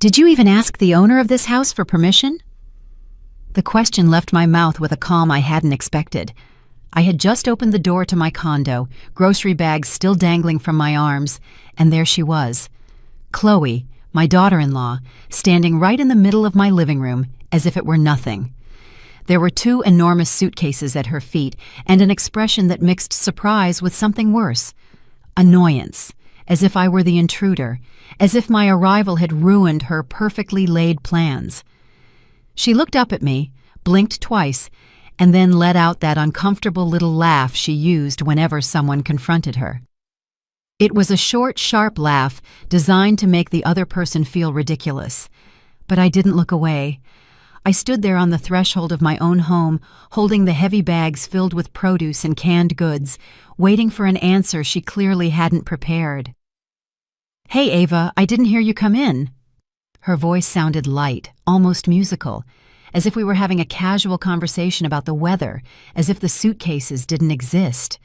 Did you even ask the owner of this house for permission? The question left my mouth with a calm I hadn't expected. I had just opened the door to my condo, grocery bags still dangling from my arms, and there she was. Chloe, my daughter-in-law, standing right in the middle of my living room, as if it were nothing. There were 2 enormous suitcases at her feet, and an expression that mixed surprise with something worse. Annoyance, as if I were the intruder, as if my arrival had ruined her perfectly laid plans. She looked up at me, blinked twice, and then let out that uncomfortable little laugh she used whenever someone confronted her. It was a short, sharp laugh designed to make the other person feel ridiculous. But I didn't look away. I stood there on the threshold of my own home, holding the heavy bags filled with produce and canned goods, waiting for an answer she clearly hadn't prepared. "Hey, Ava, I didn't hear you come in." Her voice sounded light, almost musical, as if we were having a casual conversation about the weather, as if the suitcases didn't exist,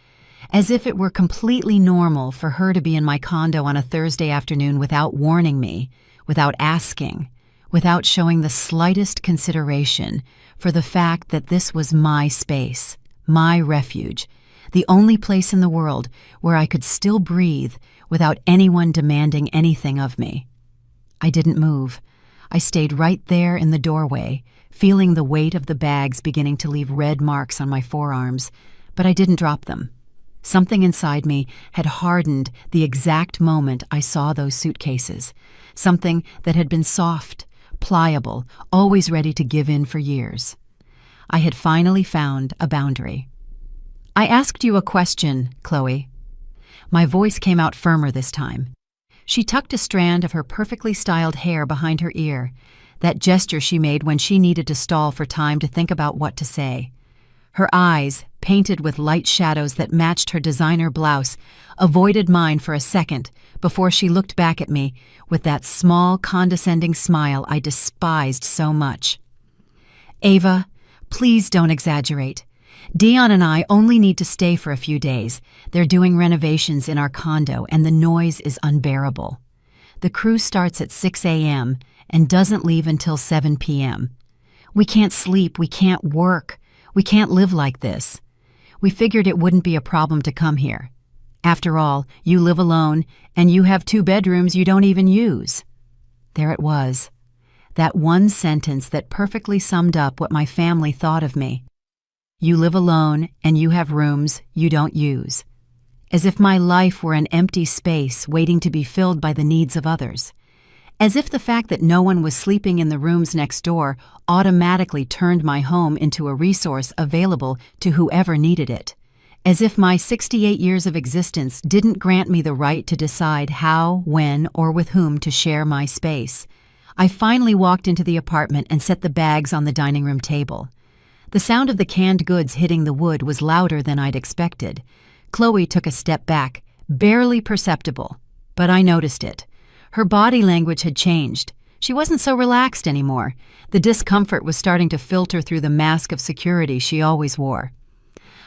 as if it were completely normal for her to be in my condo on a Thursday afternoon without warning me, without asking, without showing the slightest consideration for the fact that this was my space, my refuge, the only place in the world where I could still breathe without anyone demanding anything of me. I didn't move. I stayed right there in the doorway, feeling the weight of the bags beginning to leave red marks on my forearms, but I didn't drop them. Something inside me had hardened the exact moment I saw those suitcases, something that had been soft, pliable, always ready to give in for years. I had finally found a boundary. "I asked you a question, Chloe." My voice came out firmer this time. She tucked a strand of her perfectly styled hair behind her ear, that gesture she made when she needed to stall for time to think about what to say. Her eyes, painted with light shadows that matched her designer blouse, avoided mine for a second before she looked back at me with that small, condescending smile I despised so much. "Ava, please don't exaggerate. Dion and I only need to stay for a few days. They're doing renovations in our condo, and the noise is unbearable. The crew starts at 6 a.m. and doesn't leave until 7 p.m. We can't sleep, we can't work, we can't live like this. We figured it wouldn't be a problem to come here. After all, you live alone, and you have 2 bedrooms you don't even use." There it was, that one sentence that perfectly summed up what my family thought of me. You live alone, and you have rooms you don't use. As if my life were an empty space waiting to be filled by the needs of others. As if the fact that no one was sleeping in the rooms next door automatically turned my home into a resource available to whoever needed it. As if my 68 years of existence didn't grant me the right to decide how, when, or with whom to share my space. I finally walked into the apartment and set the bags on the dining room table. The sound of the canned goods hitting the wood was louder than I'd expected. Chloe took a step back, barely perceptible, but I noticed it. Her body language had changed. She wasn't so relaxed anymore. The discomfort was starting to filter through the mask of security she always wore.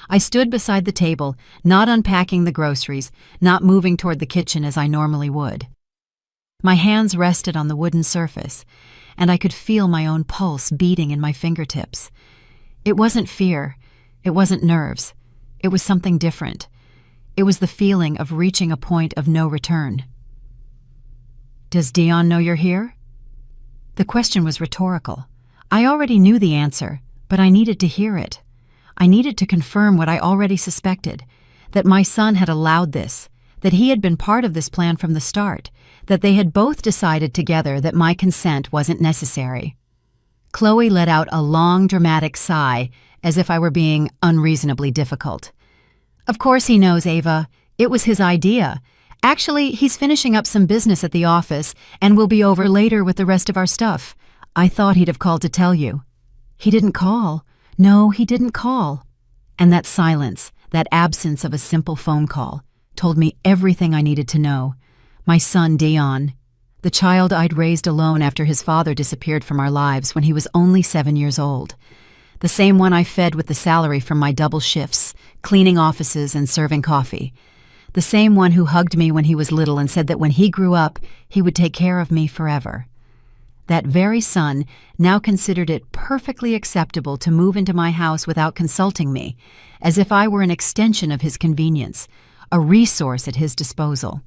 I stood beside the table, not unpacking the groceries, not moving toward the kitchen as I normally would. My hands rested on the wooden surface, and I could feel my own pulse beating in my fingertips. It wasn't fear. It wasn't nerves. It was something different. It was the feeling of reaching a point of no return. "Does Dion know you're here?" The question was rhetorical. I already knew the answer, but I needed to hear it. I needed to confirm what I already suspected, that my son had allowed this, that he had been part of this plan from the start, that they had both decided together that my consent wasn't necessary. Chloe let out a long, dramatic sigh, as if I were being unreasonably difficult. "Of course he knows, Ava. It was his idea. Actually, he's finishing up some business at the office and will be over later with the rest of our stuff. I thought he'd have called to tell you." "He didn't call. No, he didn't call." And that silence, that absence of a simple phone call, told me everything I needed to know. My son, Dion, the child I'd raised alone after his father disappeared from our lives when he was only 7 years old. The same one I fed with the salary from my double shifts, cleaning offices and serving coffee. The same one who hugged me when he was little and said that when he grew up, he would take care of me forever. that very son, now considered it perfectly acceptable to move into my house without consulting me, as if I were an extension of his convenience, a resource at his disposal.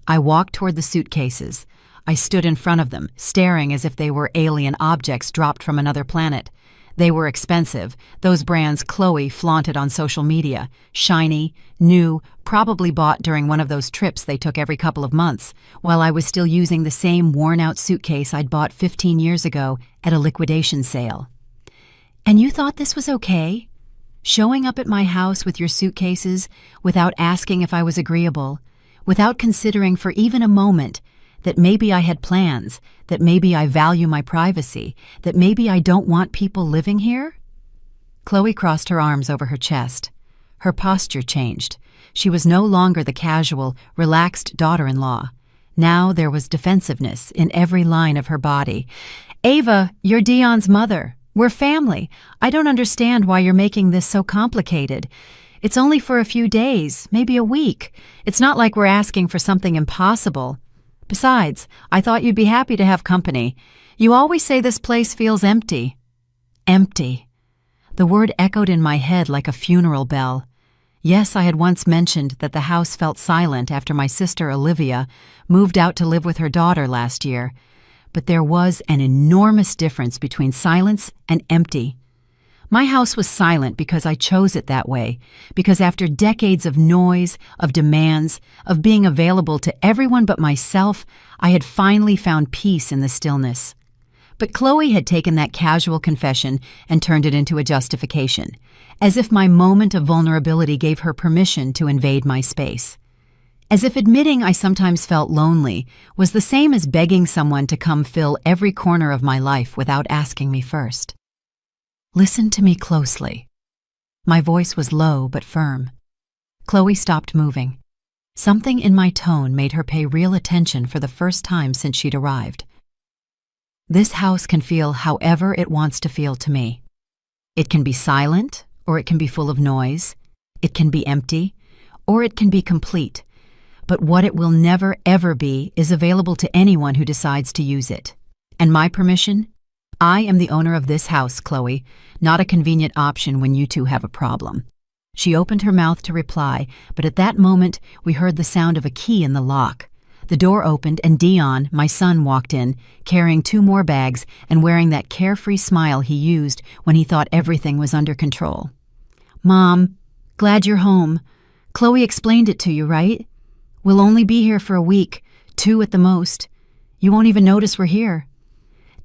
I walked toward the suitcases. I stood in front of them, staring as if they were alien objects dropped from another planet. They were expensive, those brands Chloe flaunted on social media, shiny, new, probably bought during one of those trips they took every couple of months, while I was still using the same worn-out suitcase I'd bought 15 years ago at a liquidation sale. "And you thought this was okay? Showing up at my house with your suitcases without asking if I was agreeable, without considering for even a moment that maybe I had plans, that maybe I value my privacy, that maybe I don't want people living here?" Chloe crossed her arms over her chest. Her posture changed. She was no longer the casual, relaxed daughter-in-law. Now there was defensiveness in every line of her body. "Ava, you're Dion's mother. We're family. I don't understand why you're making this so complicated. It's only for a few days, maybe a week. It's not like we're asking for something impossible. Besides, I thought you'd be happy to have company. You always say this place feels empty." Empty. The word echoed in my head like a funeral bell. Yes, I had once mentioned that the house felt silent after my sister Olivia moved out to live with her daughter last year. But there was an enormous difference between silence and empty. My house was silent because I chose it that way, because after decades of noise, of demands, of being available to everyone but myself, I had finally found peace in the stillness. But Chloe had taken that casual confession and turned it into a justification, as if my moment of vulnerability gave her permission to invade my space. As if admitting I sometimes felt lonely was the same as begging someone to come fill every corner of my life without asking me first. "Listen to me closely." My voice was low but firm. Chloe stopped moving. Something in my tone made her pay real attention for the first time since she'd arrived. "This house can feel however it wants to feel to me. It can be silent, or it can be full of noise. It can be empty, or it can be complete. But what it will never ever be is available to anyone who decides to use it. And my permission? I am the owner of this house, Chloe, not a convenient option when you two have a problem." She opened her mouth to reply, but at that moment we heard the sound of a key in the lock. The door opened and Dion, my son, walked in, carrying 2 more bags and wearing that carefree smile he used when he thought everything was under control. "Mom, glad you're home. Chloe explained it to you, right? We'll only be here for a week, 2 at the most. You won't even notice we're here."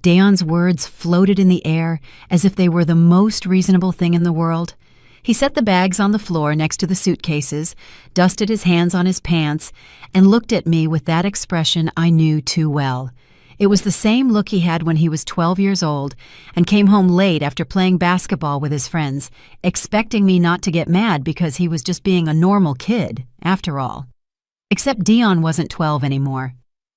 Dion's words floated in the air as if they were the most reasonable thing in the world. He set the bags on the floor next to the suitcases, dusted his hands on his pants, and looked at me with that expression I knew too well. It was the same look he had when he was 12 years old and came home late after playing basketball with his friends, expecting me not to get mad because he was just being a normal kid, after all. Except Dion wasn't 12 anymore.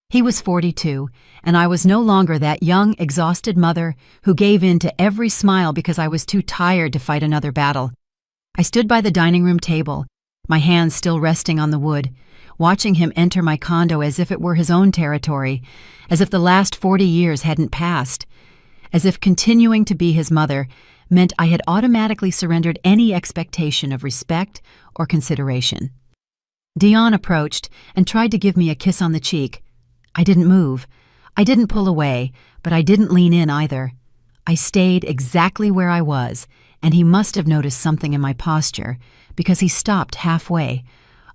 He was 42, and I was no longer that young, exhausted mother who gave in to every smile because I was too tired to fight another battle. I stood by the dining room table, my hands still resting on the wood, watching him enter my condo as if it were his own territory, as if the last 40 years hadn't passed, as if continuing to be his mother meant I had automatically surrendered any expectation of respect or consideration. Dion approached and tried to give me a kiss on the cheek. I didn't move. I didn't pull away, but I didn't lean in either. I stayed exactly where I was, and he must have noticed something in my posture, because he stopped halfway,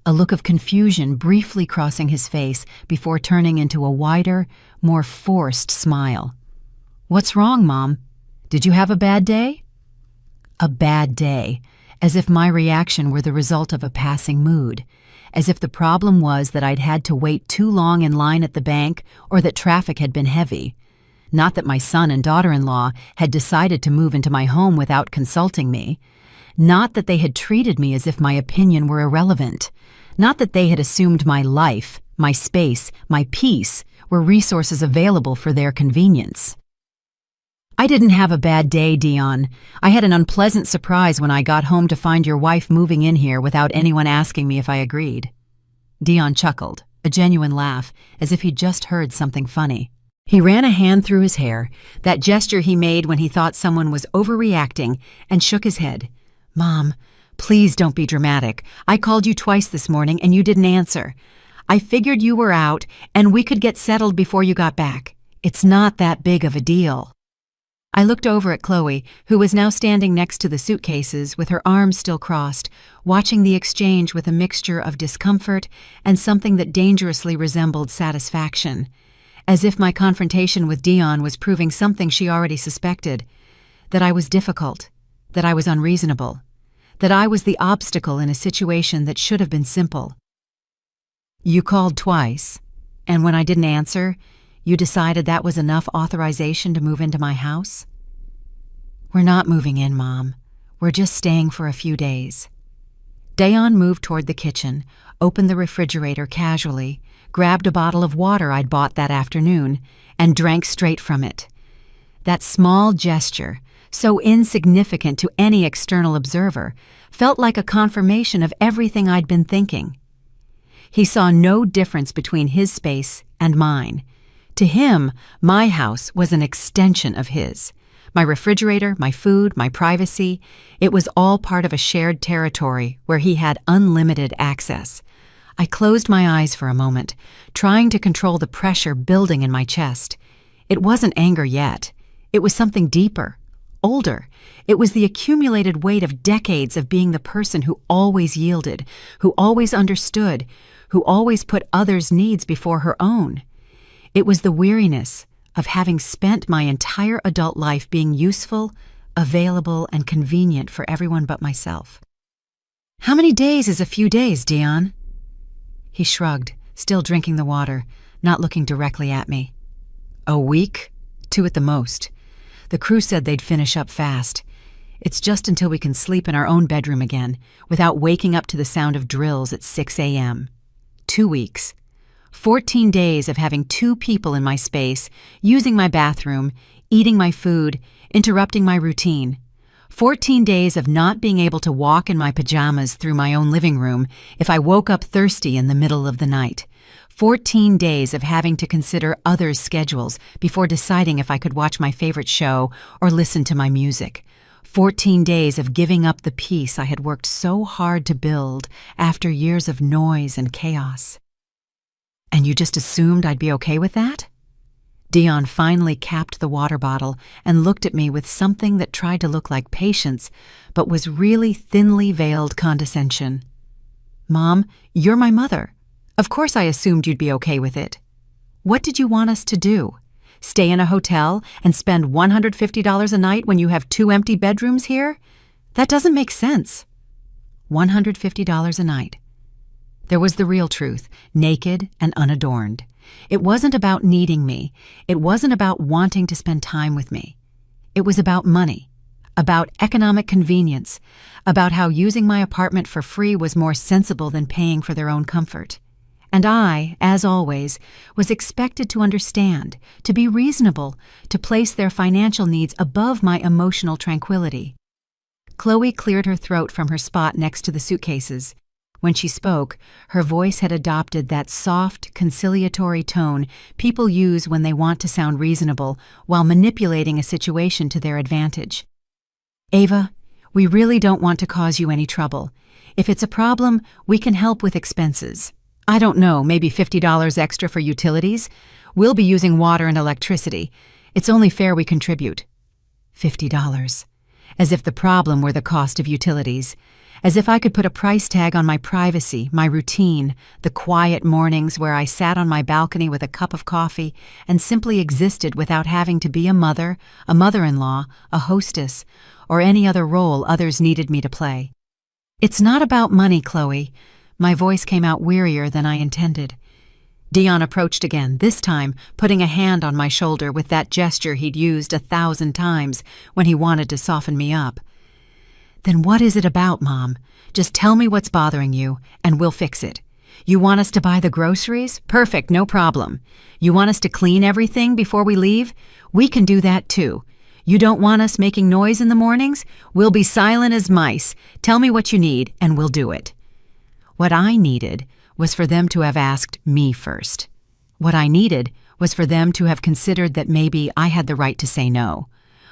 a look of confusion briefly crossing his face before turning into a wider, more forced smile. "What's wrong, Mom? Did you have a bad day?" A bad day, as if my reaction were the result of a passing mood, as if the problem was that I'd had to wait too long in line at the bank or that traffic had been heavy. Not that my son and daughter-in-law had decided to move into my home without consulting me. Not that they had treated me as if my opinion were irrelevant. Not that they had assumed my life, my space, my peace were resources available for their convenience. "I didn't have a bad day, Dion. I had an unpleasant surprise when I got home to find your wife moving in here without anyone asking me if I agreed." Dion chuckled, a genuine laugh, as if he'd just heard something funny. He ran a hand through his hair, that gesture he made when he thought someone was overreacting, and shook his head. "Mom, please don't be dramatic. I called you twice this morning and you didn't answer. I figured you were out and we could get settled before you got back. It's not that big of a deal." I looked over at Chloe, who was now standing next to the suitcases with her arms still crossed, watching the exchange with a mixture of discomfort and something that dangerously resembled satisfaction. As if my confrontation with Dion was proving something she already suspected, that I was difficult, that I was unreasonable, that I was the obstacle in a situation that should have been simple. "You called twice, and when I didn't answer, you decided that was enough authorization to move into my house?" "We're not moving in, Mom. We're just staying for a few days." Dion moved toward the kitchen, opened the refrigerator casually, grabbed a bottle of water I'd bought that afternoon, and drank straight from it. That small gesture, so insignificant to any external observer, felt like a confirmation of everything I'd been thinking. He saw no difference between his space and mine. To him, my house was an extension of his. My refrigerator, my food, my privacy, it was all part of a shared territory where he had unlimited access. I closed my eyes for a moment, trying to control the pressure building in my chest. It wasn't anger yet. It was something deeper, older. It was the accumulated weight of decades of being the person who always yielded, who always understood, who always put others' needs before her own. It was the weariness of having spent my entire adult life being useful, available, and convenient for everyone but myself. "How many days is a few days, Dion?" He shrugged, still drinking the water, not looking directly at me. "A week? 2 at the most. The crew said they'd finish up fast. It's just until we can sleep in our own bedroom again, without waking up to the sound of drills at 6 a.m. 2 weeks. 14 days of having 2 people in my space, using my bathroom, eating my food, interrupting my routine. 14 days of not being able to walk in my pajamas through my own living room if I woke up thirsty in the middle of the night. 14 days of having to consider others' schedules before deciding if I could watch my favorite show or listen to my music. 14 days of giving up the peace I had worked so hard to build after years of noise and chaos. And you just assumed I'd be okay with that?" Dion finally capped the water bottle and looked at me with something that tried to look like patience, but was really thinly veiled condescension. "Mom, you're my mother. Of course I assumed you'd be okay with it. What did you want us to do? Stay in a hotel and spend $150 a night when you have 2 empty bedrooms here? That doesn't make sense." $150 a night. There was the real truth, naked and unadorned. It wasn't about needing me. It wasn't about wanting to spend time with me. It was about money, about economic convenience, about how using my apartment for free was more sensible than paying for their own comfort. And I, as always, was expected to understand, to be reasonable, to place their financial needs above my emotional tranquility. Chloe cleared her throat from her spot next to the suitcases. When she spoke, her voice had adopted that soft, conciliatory tone people use when they want to sound reasonable while manipulating a situation to their advantage. "Ava, we really don't want to cause you any trouble. If it's a problem, we can help with expenses. I don't know, maybe $50 extra for utilities? We'll be using water and electricity. It's only fair we contribute." $50. As if the problem were the cost of utilities. As if I could put a price tag on my privacy, my routine, the quiet mornings where I sat on my balcony with a cup of coffee and simply existed without having to be a mother, a mother-in-law, a hostess, or any other role others needed me to play. "It's not about money, Chloe." My voice came out wearier than I intended. Dion approached again, this time putting a hand on my shoulder with that gesture he'd used 1,000 times when he wanted to soften me up. "Then what is it about, Mom? Just tell me what's bothering you, and we'll fix it. You want us to buy the groceries? Perfect, no problem. You want us to clean everything before we leave? We can do that too. You don't want us making noise in the mornings? We'll be silent as mice. Tell me what you need, and we'll do it." What I needed was for them to have asked me first. What I needed was for them to have considered that maybe I had the right to say no.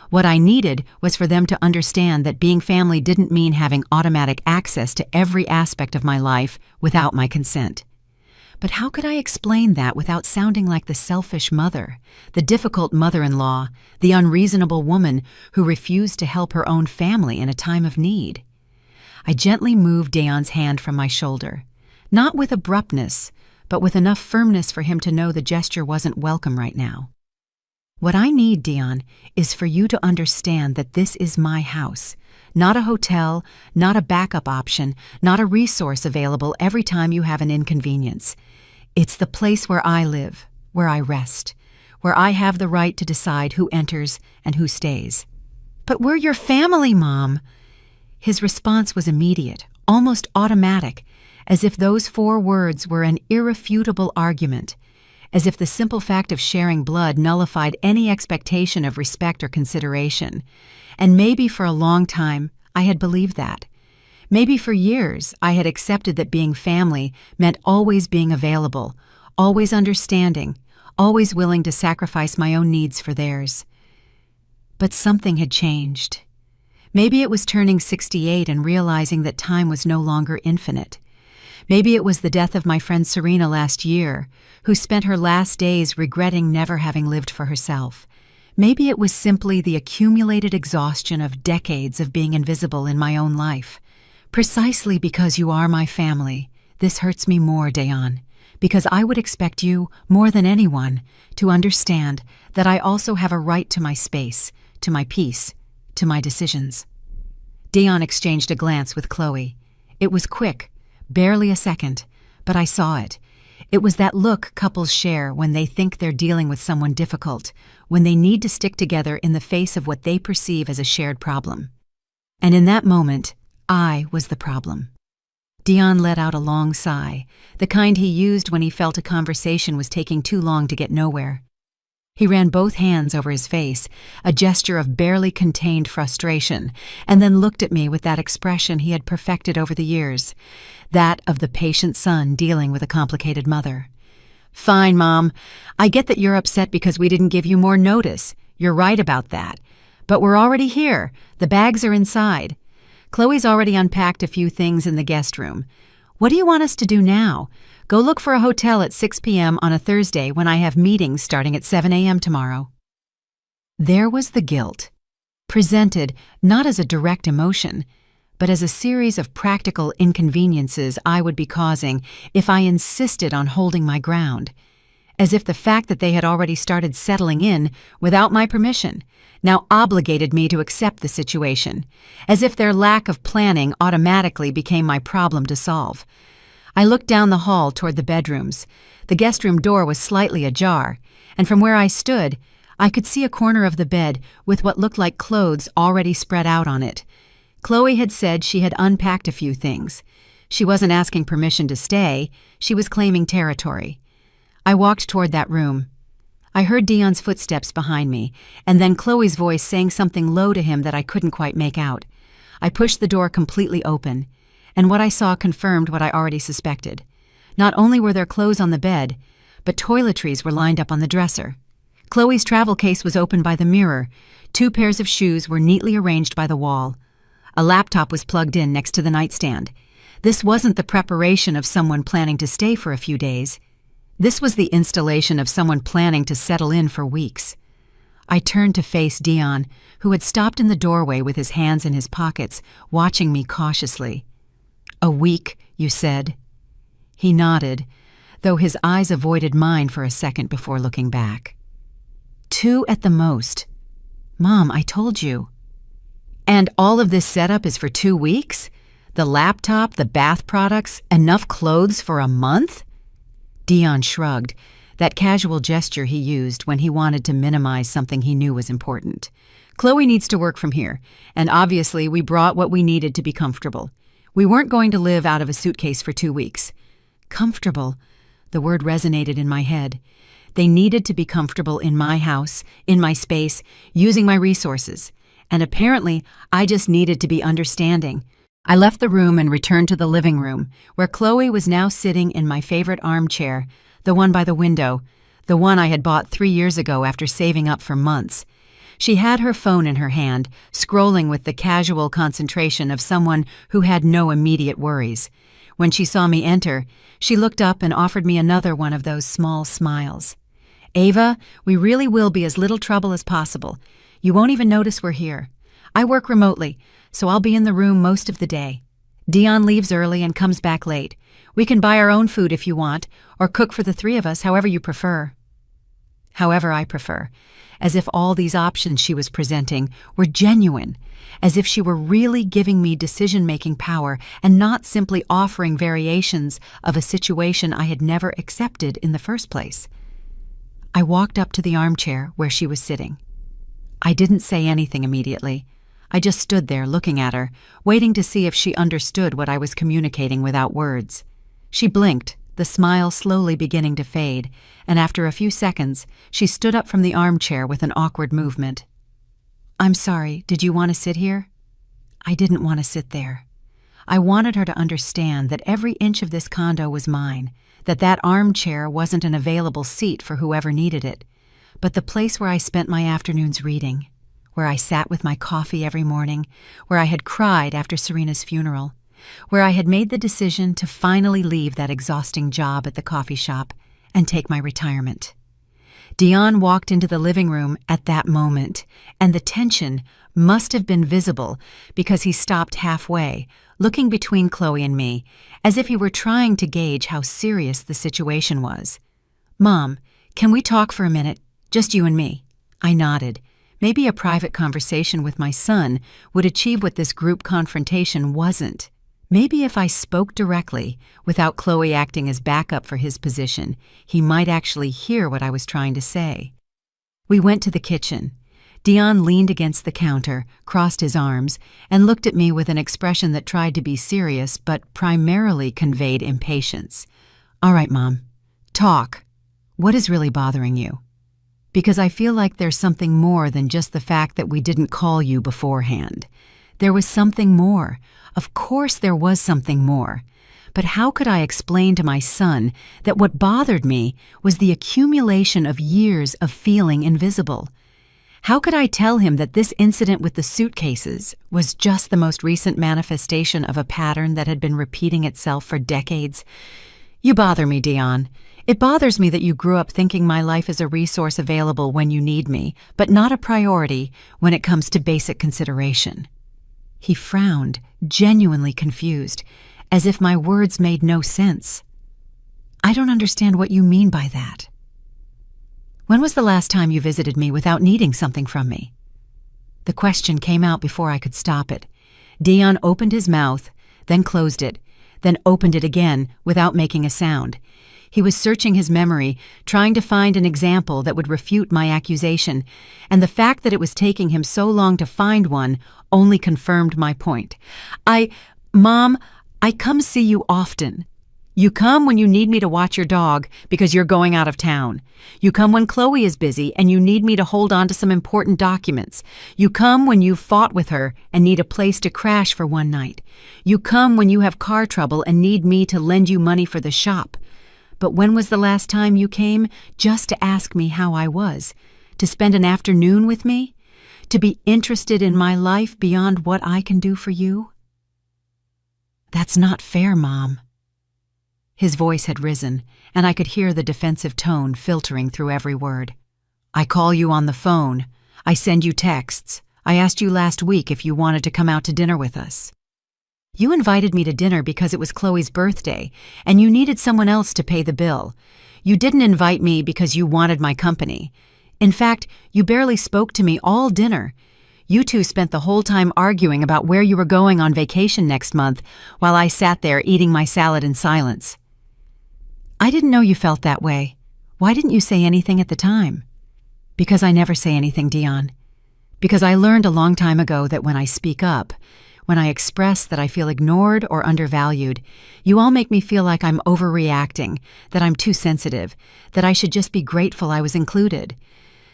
What I needed was for them to understand that being family didn't mean having automatic access to every aspect of my life without my consent. But how could I explain that without sounding like the selfish mother, the difficult mother-in-law, the unreasonable woman who refused to help her own family in a time of need? I gently moved Dayan's hand from my shoulder, not with abruptness, but with enough firmness for him to know the gesture wasn't welcome right now. What I need, Dayan, is for you to understand that this is my house, not a hotel, not a backup option, not a resource available every time you have an inconvenience. It's the place where I live, where I rest, where I have the right to decide who enters and who stays. But we're your family, Mom. His response was immediate, almost automatic, as if those 4 words were an irrefutable argument, as if the simple fact of sharing blood nullified any expectation of respect or consideration. And maybe for a long time, I had believed that. Maybe for years, I had accepted that being family meant always being available, always understanding, always willing to sacrifice my own needs for theirs. But something had changed. Maybe it was turning 68 and realizing that time was no longer infinite. Maybe it was the death of my friend Serena last year, who spent her last days regretting never having lived for herself. Maybe it was simply the accumulated exhaustion of decades of being invisible in my own life. Precisely because you are my family, this hurts me more, Dayan, because I would expect you, more than anyone, to understand that I also have a right to my space, to my peace, to my decisions. Dayan exchanged a glance with Chloe. It was quick, barely a second, but I saw it. It was that look couples share when they think they're dealing with someone difficult, when they need to stick together in the face of what they perceive as a shared problem. And in that moment, I was the problem. Dayan let out a long sigh, the kind he used when he felt a conversation was taking too long to get nowhere. He ran both hands over his face, a gesture of barely contained frustration, and then looked at me with that expression he had perfected over the years, that of the patient son dealing with a complicated mother. Fine, Mom. I get that you're upset because we didn't give you more notice. You're right about that. But we're already here. The bags are inside. Chloe's already unpacked a few things in the guest room. What do you want us to do now? Go look for a hotel at 6 p.m. on a Thursday when I have meetings starting at 7 a.m. tomorrow. There was the guilt, presented not as a direct emotion, but as a series of practical inconveniences I would be causing if I insisted on holding my ground, as if the fact that they had already started settling in without my permission now obligated me to accept the situation, as if their lack of planning automatically became my problem to solve. I looked down the hall toward the bedrooms. The guest room door was slightly ajar, and from where I stood, I could see a corner of the bed with what looked like clothes already spread out on it. Chloe had said she had unpacked a few things. She wasn't asking permission to stay, she was claiming territory. I walked toward that room. I heard Dayan's footsteps behind me, and then Chloe's voice saying something low to him that I couldn't quite make out. I pushed the door completely open, and what I saw confirmed what I already suspected. Not only were there clothes on the bed, but toiletries were lined up on the dresser. Chloe's travel case was open by the mirror. 2 pairs of shoes were neatly arranged by the wall. A laptop was plugged in next to the nightstand. This wasn't the preparation of someone planning to stay for a few days. This was the installation of someone planning to settle in for weeks. I turned to face Dayan, who had stopped in the doorway with his hands in his pockets, watching me cautiously. "A week, you said?" He nodded, though his eyes avoided mine for a second before looking back. 2 at the most. Mom, I told you. And all of this setup is for 2 weeks? The laptop, the bath products, enough clothes for a month? Dayan shrugged, that casual gesture he used when he wanted to minimize something he knew was important. Chloe needs to work from here, and obviously we brought what we needed to be comfortable. We weren't going to live out of a suitcase for 2 weeks. Comfortable. The word resonated in my head. They needed to be comfortable in my house, in my space, using my resources. And apparently, I just needed to be understanding. I left the room and returned to the living room, where Chloe was now sitting in my favorite armchair, the one by the window, the one I had bought 3 years ago after saving up for months. She had her phone in her hand, scrolling with the casual concentration of someone who had no immediate worries. When she saw me enter, she looked up and offered me another one of those small smiles. "Ava, we really will be as little trouble as possible. You won't even notice we're here. I work remotely, so I'll be in the room most of the day. Dion leaves early and comes back late. We can buy our own food if you want, or cook for the 3 of us, however you prefer." However I prefer, as if all these options she was presenting were genuine, as if she were really giving me decision-making power and not simply offering variations of a situation I had never accepted in the first place. I walked up to the armchair where she was sitting. I didn't say anything immediately. I just stood there looking at her, waiting to see if she understood what I was communicating without words. She blinked, the smile slowly beginning to fade, and after a few seconds, she stood up from the armchair with an awkward movement. "I'm sorry, did you want to sit here?" I didn't want to sit there. I wanted her to understand that every inch of this condo was mine, that armchair wasn't an available seat for whoever needed it, but the place where I spent my afternoons reading, where I sat with my coffee every morning, where I had cried after Serena's funeral, where I had made the decision to finally leave that exhausting job at the coffee shop and take my retirement. Dion walked into the living room at that moment, and the tension must have been visible because he stopped halfway, looking between Chloe and me, as if he were trying to gauge how serious the situation was. "Mom, can we talk for a minute? Just you and me?" I nodded. Maybe a private conversation with my son would achieve what this group confrontation wasn't. Maybe if I spoke directly, without Chloe acting as backup for his position, he might actually hear what I was trying to say. We went to the kitchen. Dion leaned against the counter, crossed his arms, and looked at me with an expression that tried to be serious but primarily conveyed impatience. "All right, Mom. Talk. What is really bothering you? Because I feel like there's something more than just the fact that we didn't call you beforehand. There was something more. Of course there was something more. But how could I explain to my son that what bothered me was the accumulation of years of feeling invisible? How could I tell him that this incident with the suitcases was just the most recent manifestation of a pattern that had been repeating itself for decades? "You bother me, Dion. It bothers me that you grew up thinking my life is a resource available when you need me, but not a priority when it comes to basic consideration." He frowned, genuinely confused, as if my words made no sense. "I don't understand what you mean by that." "When was the last time you visited me without needing something from me?" The question came out before I could stop it. Dion opened his mouth, then closed it, then opened it again without making a sound. He was searching his memory, trying to find an example that would refute my accusation, and the fact that it was taking him so long to find one only confirmed my point. Mom, I come see you often. You come when you need me to watch your dog because you're going out of town. You come when Chloe is busy and you need me to hold on to some important documents. You come when you've fought with her and need a place to crash for one night. You come when you have car trouble and need me to lend you money for the shop. But when was the last time you came just to ask me how I was? To spend an afternoon with me? To be interested in my life beyond what I can do for you? That's not fair, Mom. His voice had risen, and I could hear the defensive tone filtering through every word. I call you on the phone. I send you texts. I asked you last week if you wanted to come out to dinner with us. You invited me to dinner because it was Chloe's birthday, and you needed someone else to pay the bill. You didn't invite me because you wanted my company. In fact, you barely spoke to me all dinner. You two spent the whole time arguing about where you were going on vacation next month, while I sat there eating my salad in silence. I didn't know you felt that way. Why didn't you say anything at the time? Because I never say anything, Dion. Because I learned a long time ago that when I speak up, when I express that I feel ignored or undervalued, you all make me feel like I'm overreacting, that I'm too sensitive, that I should just be grateful I was included.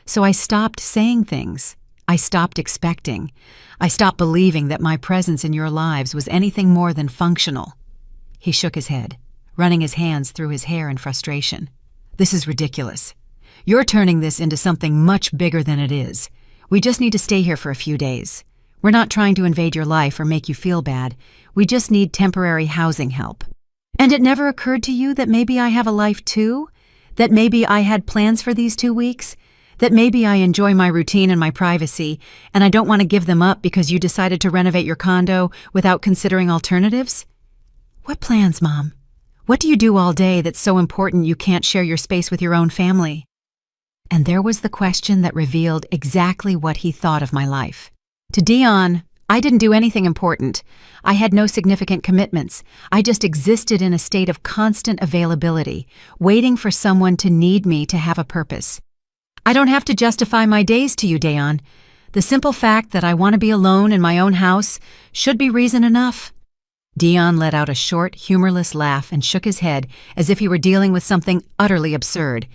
So I stopped saying things. I stopped expecting. I stopped believing that my presence in your lives was anything more than functional. He shook his head, running his hands through his hair in frustration. This is ridiculous. You're turning this into something much bigger than it is. We just need to stay here for a few days. We're not trying to invade your life or make you feel bad. We just need temporary housing help. And it never occurred to you that maybe I have a life too? That maybe I had plans for these 2 weeks? That maybe I enjoy my routine and my privacy, and I don't want to give them up because you decided to renovate your condo without considering alternatives? What plans, Mom? What do you do all day that's so important you can't share your space with your own family? And there was the question that revealed exactly what he thought of my life. To Dion, I didn't do anything important. I had no significant commitments. I just existed in a state of constant availability, waiting for someone to need me to have a purpose. I don't have to justify my days to you, Dion. The simple fact that I want to be alone in my own house should be reason enough. Dion let out a short, humorless laugh and shook his head as if he were dealing with something utterly absurd.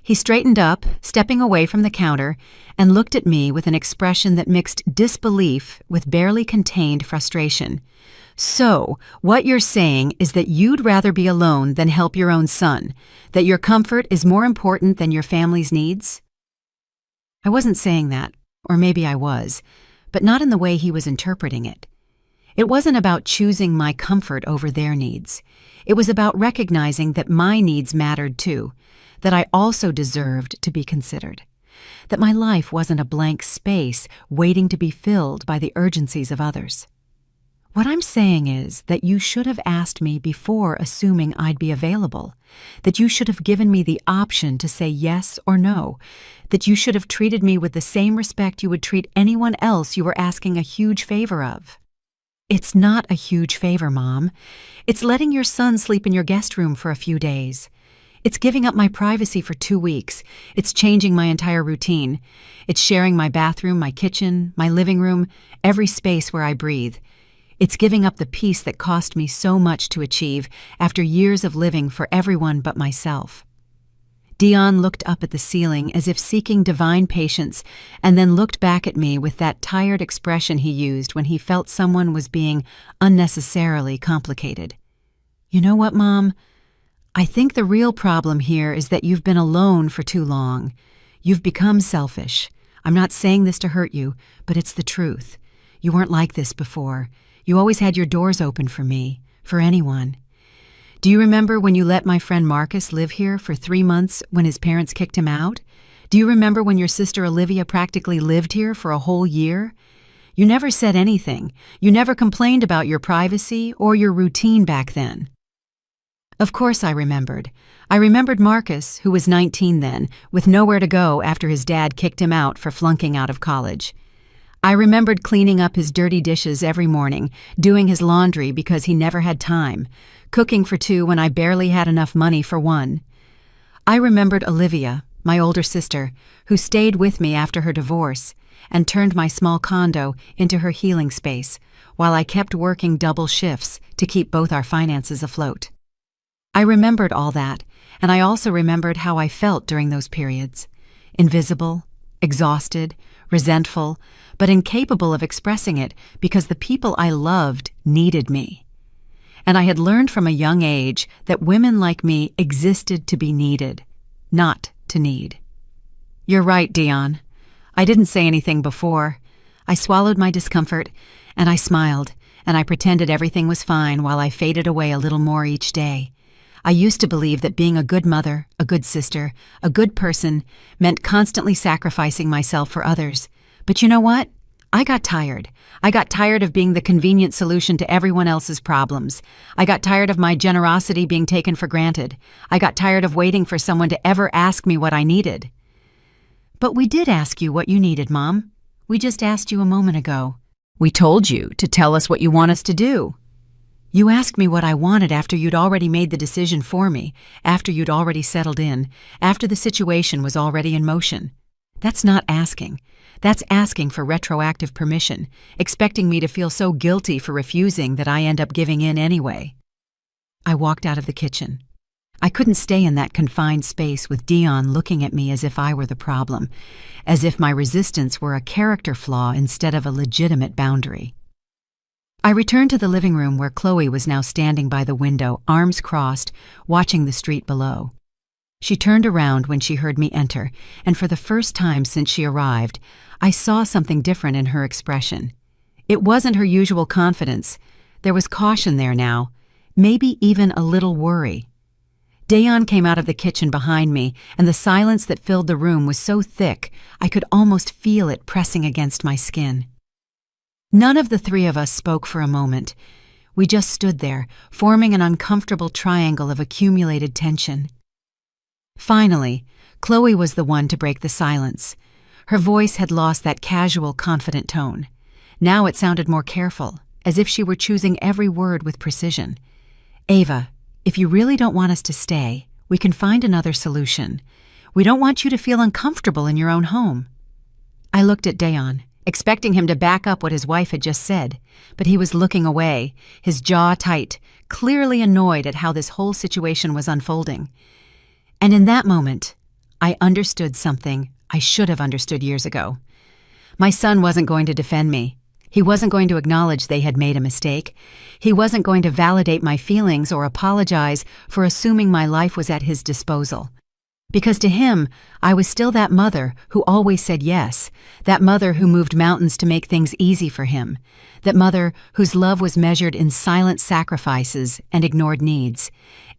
He straightened up, stepping away from the counter, and looked at me with an expression that mixed disbelief with barely contained frustration. So, what you're saying is that you'd rather be alone than help your own son, that your comfort is more important than your family's needs? I wasn't saying that, or maybe I was, but not in the way he was interpreting it. It wasn't about choosing my comfort over their needs. It was about recognizing that my needs mattered too, that I also deserved to be considered, that my life wasn't a blank space waiting to be filled by the urgencies of others. What I'm saying is that you should have asked me before assuming I'd be available, that you should have given me the option to say yes or no, that you should have treated me with the same respect you would treat anyone else you were asking a huge favor of. It's not a huge favor, Mom. It's letting your son sleep in your guest room for a few days. It's giving up my privacy for 2 weeks. It's changing my entire routine. It's sharing my bathroom, my kitchen, my living room, every space where I breathe. It's giving up the peace that cost me so much to achieve after years of living for everyone but myself. Dion looked up at the ceiling as if seeking divine patience, and then looked back at me with that tired expression he used when he felt someone was being unnecessarily complicated. You know what, Mom? I think the real problem here is that you've been alone for too long. You've become selfish. I'm not saying this to hurt you, but it's the truth. You weren't like this before. You always had your doors open for me, for anyone. Do you remember when you let my friend Marcus live here for 3 months when his parents kicked him out? Do you remember when your sister Olivia practically lived here for a whole year? You never said anything. You never complained about your privacy or your routine back then. Of course I remembered. I remembered Marcus, who was 19 then, with nowhere to go after his dad kicked him out for flunking out of college. I remembered cleaning up his dirty dishes every morning, doing his laundry because he never had time, cooking for 2 when I barely had enough money for 1. I remembered Olivia, my older sister, who stayed with me after her divorce and turned my small condo into her healing space while I kept working double shifts to keep both our finances afloat. I remembered all that, and I also remembered how I felt during those periods. Invisible, exhausted, resentful, but incapable of expressing it because the people I loved needed me. And I had learned from a young age that women like me existed to be needed, not to need. You're right, Dion. I didn't say anything before. I swallowed my discomfort, and I smiled, and I pretended everything was fine while I faded away a little more each day. I used to believe that being a good mother, a good sister, a good person meant constantly sacrificing myself for others. But you know what? I got tired. I got tired of being the convenient solution to everyone else's problems. I got tired of my generosity being taken for granted. I got tired of waiting for someone to ever ask me what I needed. But we did ask you what you needed, Mom. We just asked you a moment ago. We told you to tell us what you want us to do. You asked me what I wanted after you'd already made the decision for me, after you'd already settled in, after the situation was already in motion. That's not asking. That's asking for retroactive permission, expecting me to feel so guilty for refusing that I end up giving in anyway. I walked out of the kitchen. I couldn't stay in that confined space with Dion looking at me as if I were the problem, as if my resistance were a character flaw instead of a legitimate boundary. I returned to the living room where Chloe was now standing by the window, arms crossed, watching the street below. She turned around when she heard me enter, and for the first time since she arrived, I saw something different in her expression. It wasn't her usual confidence. There was caution there now, maybe even a little worry. Dayon came out of the kitchen behind me, and the silence that filled the room was so thick I could almost feel it pressing against my skin. None of the three of us spoke for a moment. We just stood there, forming an uncomfortable triangle of accumulated tension. Finally, Chloe was the one to break the silence. Her voice had lost that casual, confident tone. Now it sounded more careful, as if she were choosing every word with precision. "Ava, if you really don't want us to stay, we can find another solution. We don't want you to feel uncomfortable in your own home." I looked at Dayon, expecting him to back up what his wife had just said, but he was looking away, his jaw tight, clearly annoyed at how this whole situation was unfolding. And in that moment, I understood something I should have understood years ago. My son wasn't going to defend me. He wasn't going to acknowledge they had made a mistake. He wasn't going to validate my feelings or apologize for assuming my life was at his disposal. Because to him, I was still that mother who always said yes, that mother who moved mountains to make things easy for him, that mother whose love was measured in silent sacrifices and ignored needs.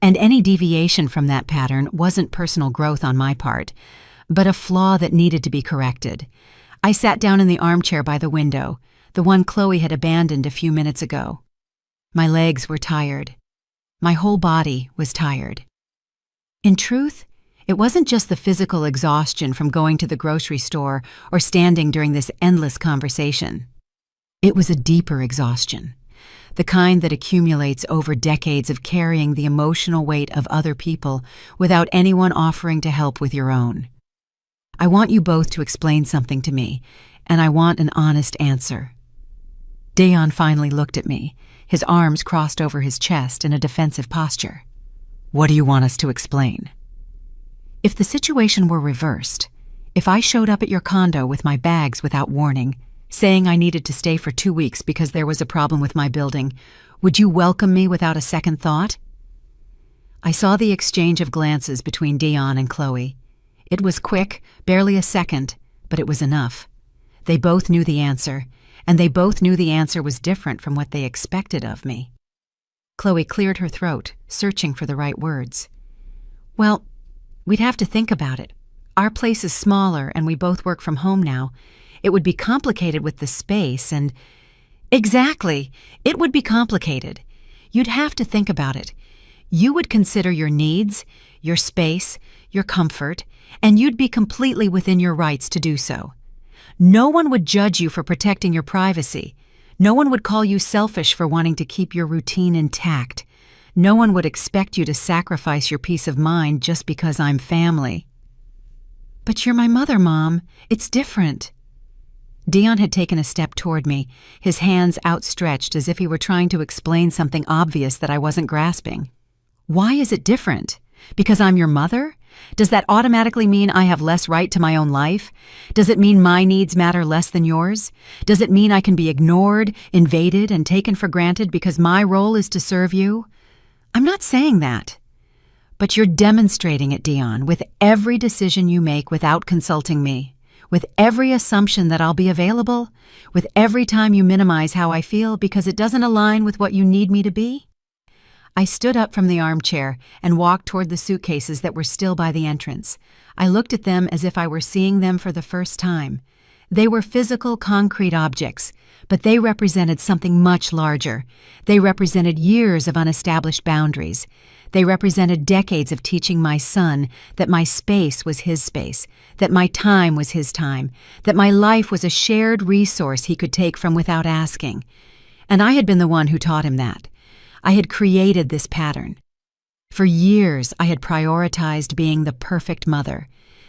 And any deviation from that pattern wasn't personal growth on my part, but a flaw that needed to be corrected. I sat down in the armchair by the window, the one Chloe had abandoned a few minutes ago. My legs were tired. My whole body was tired. In truth, it wasn't just the physical exhaustion from going to the grocery store or standing during this endless conversation. It was a deeper exhaustion, the kind that accumulates over decades of carrying the emotional weight of other people without anyone offering to help with your own. I want you both to explain something to me, and I want an honest answer. Dayon finally looked at me, his arms crossed over his chest in a defensive posture. "What do you want us to explain?" "If the situation were reversed, if I showed up at your condo with my bags without warning, saying I needed to stay for 2 weeks because there was a problem with my building, would you welcome me without a second thought?" I saw the exchange of glances between Dayon and Chloe. It was quick, barely a second, but it was enough. They both knew the answer, and they both knew the answer was different from what they expected of me. Chloe cleared her throat, searching for the right words. "Well, we'd have to think about it. Our place is smaller and we both work from home now. It would be complicated with the space and—" "Exactly. It would be complicated. You'd have to think about it. You would consider your needs, your space, your comfort, and you'd be completely within your rights to do so. No one would judge you for protecting your privacy. No one would call you selfish for wanting to keep your routine intact. No one would expect you to sacrifice your peace of mind just because I'm family." "But you're my mother, Mom. It's different." Dayon had taken a step toward me, his hands outstretched as if he were trying to explain something obvious that I wasn't grasping. "Why is it different? Because I'm your mother? Does that automatically mean I have less right to my own life? Does it mean my needs matter less than yours? Does it mean I can be ignored, invaded, and taken for granted because my role is to serve you? I'm not saying that. But you're demonstrating it, Dayon, with every decision you make without consulting me, with every assumption that I'll be available, with every time you minimize how I feel because it doesn't align with what you need me to be." I stood up from the armchair and walked toward the suitcases that were still by the entrance. I looked at them as if I were seeing them for the first time. They were physical, concrete objects, but they represented something much larger. They represented years of unestablished boundaries. They represented decades of teaching my son that my space was his space, that my time was his time, that my life was a shared resource he could take from without asking. And I had been the one who taught him that. I had created this pattern. For years, I had prioritized being the perfect mother,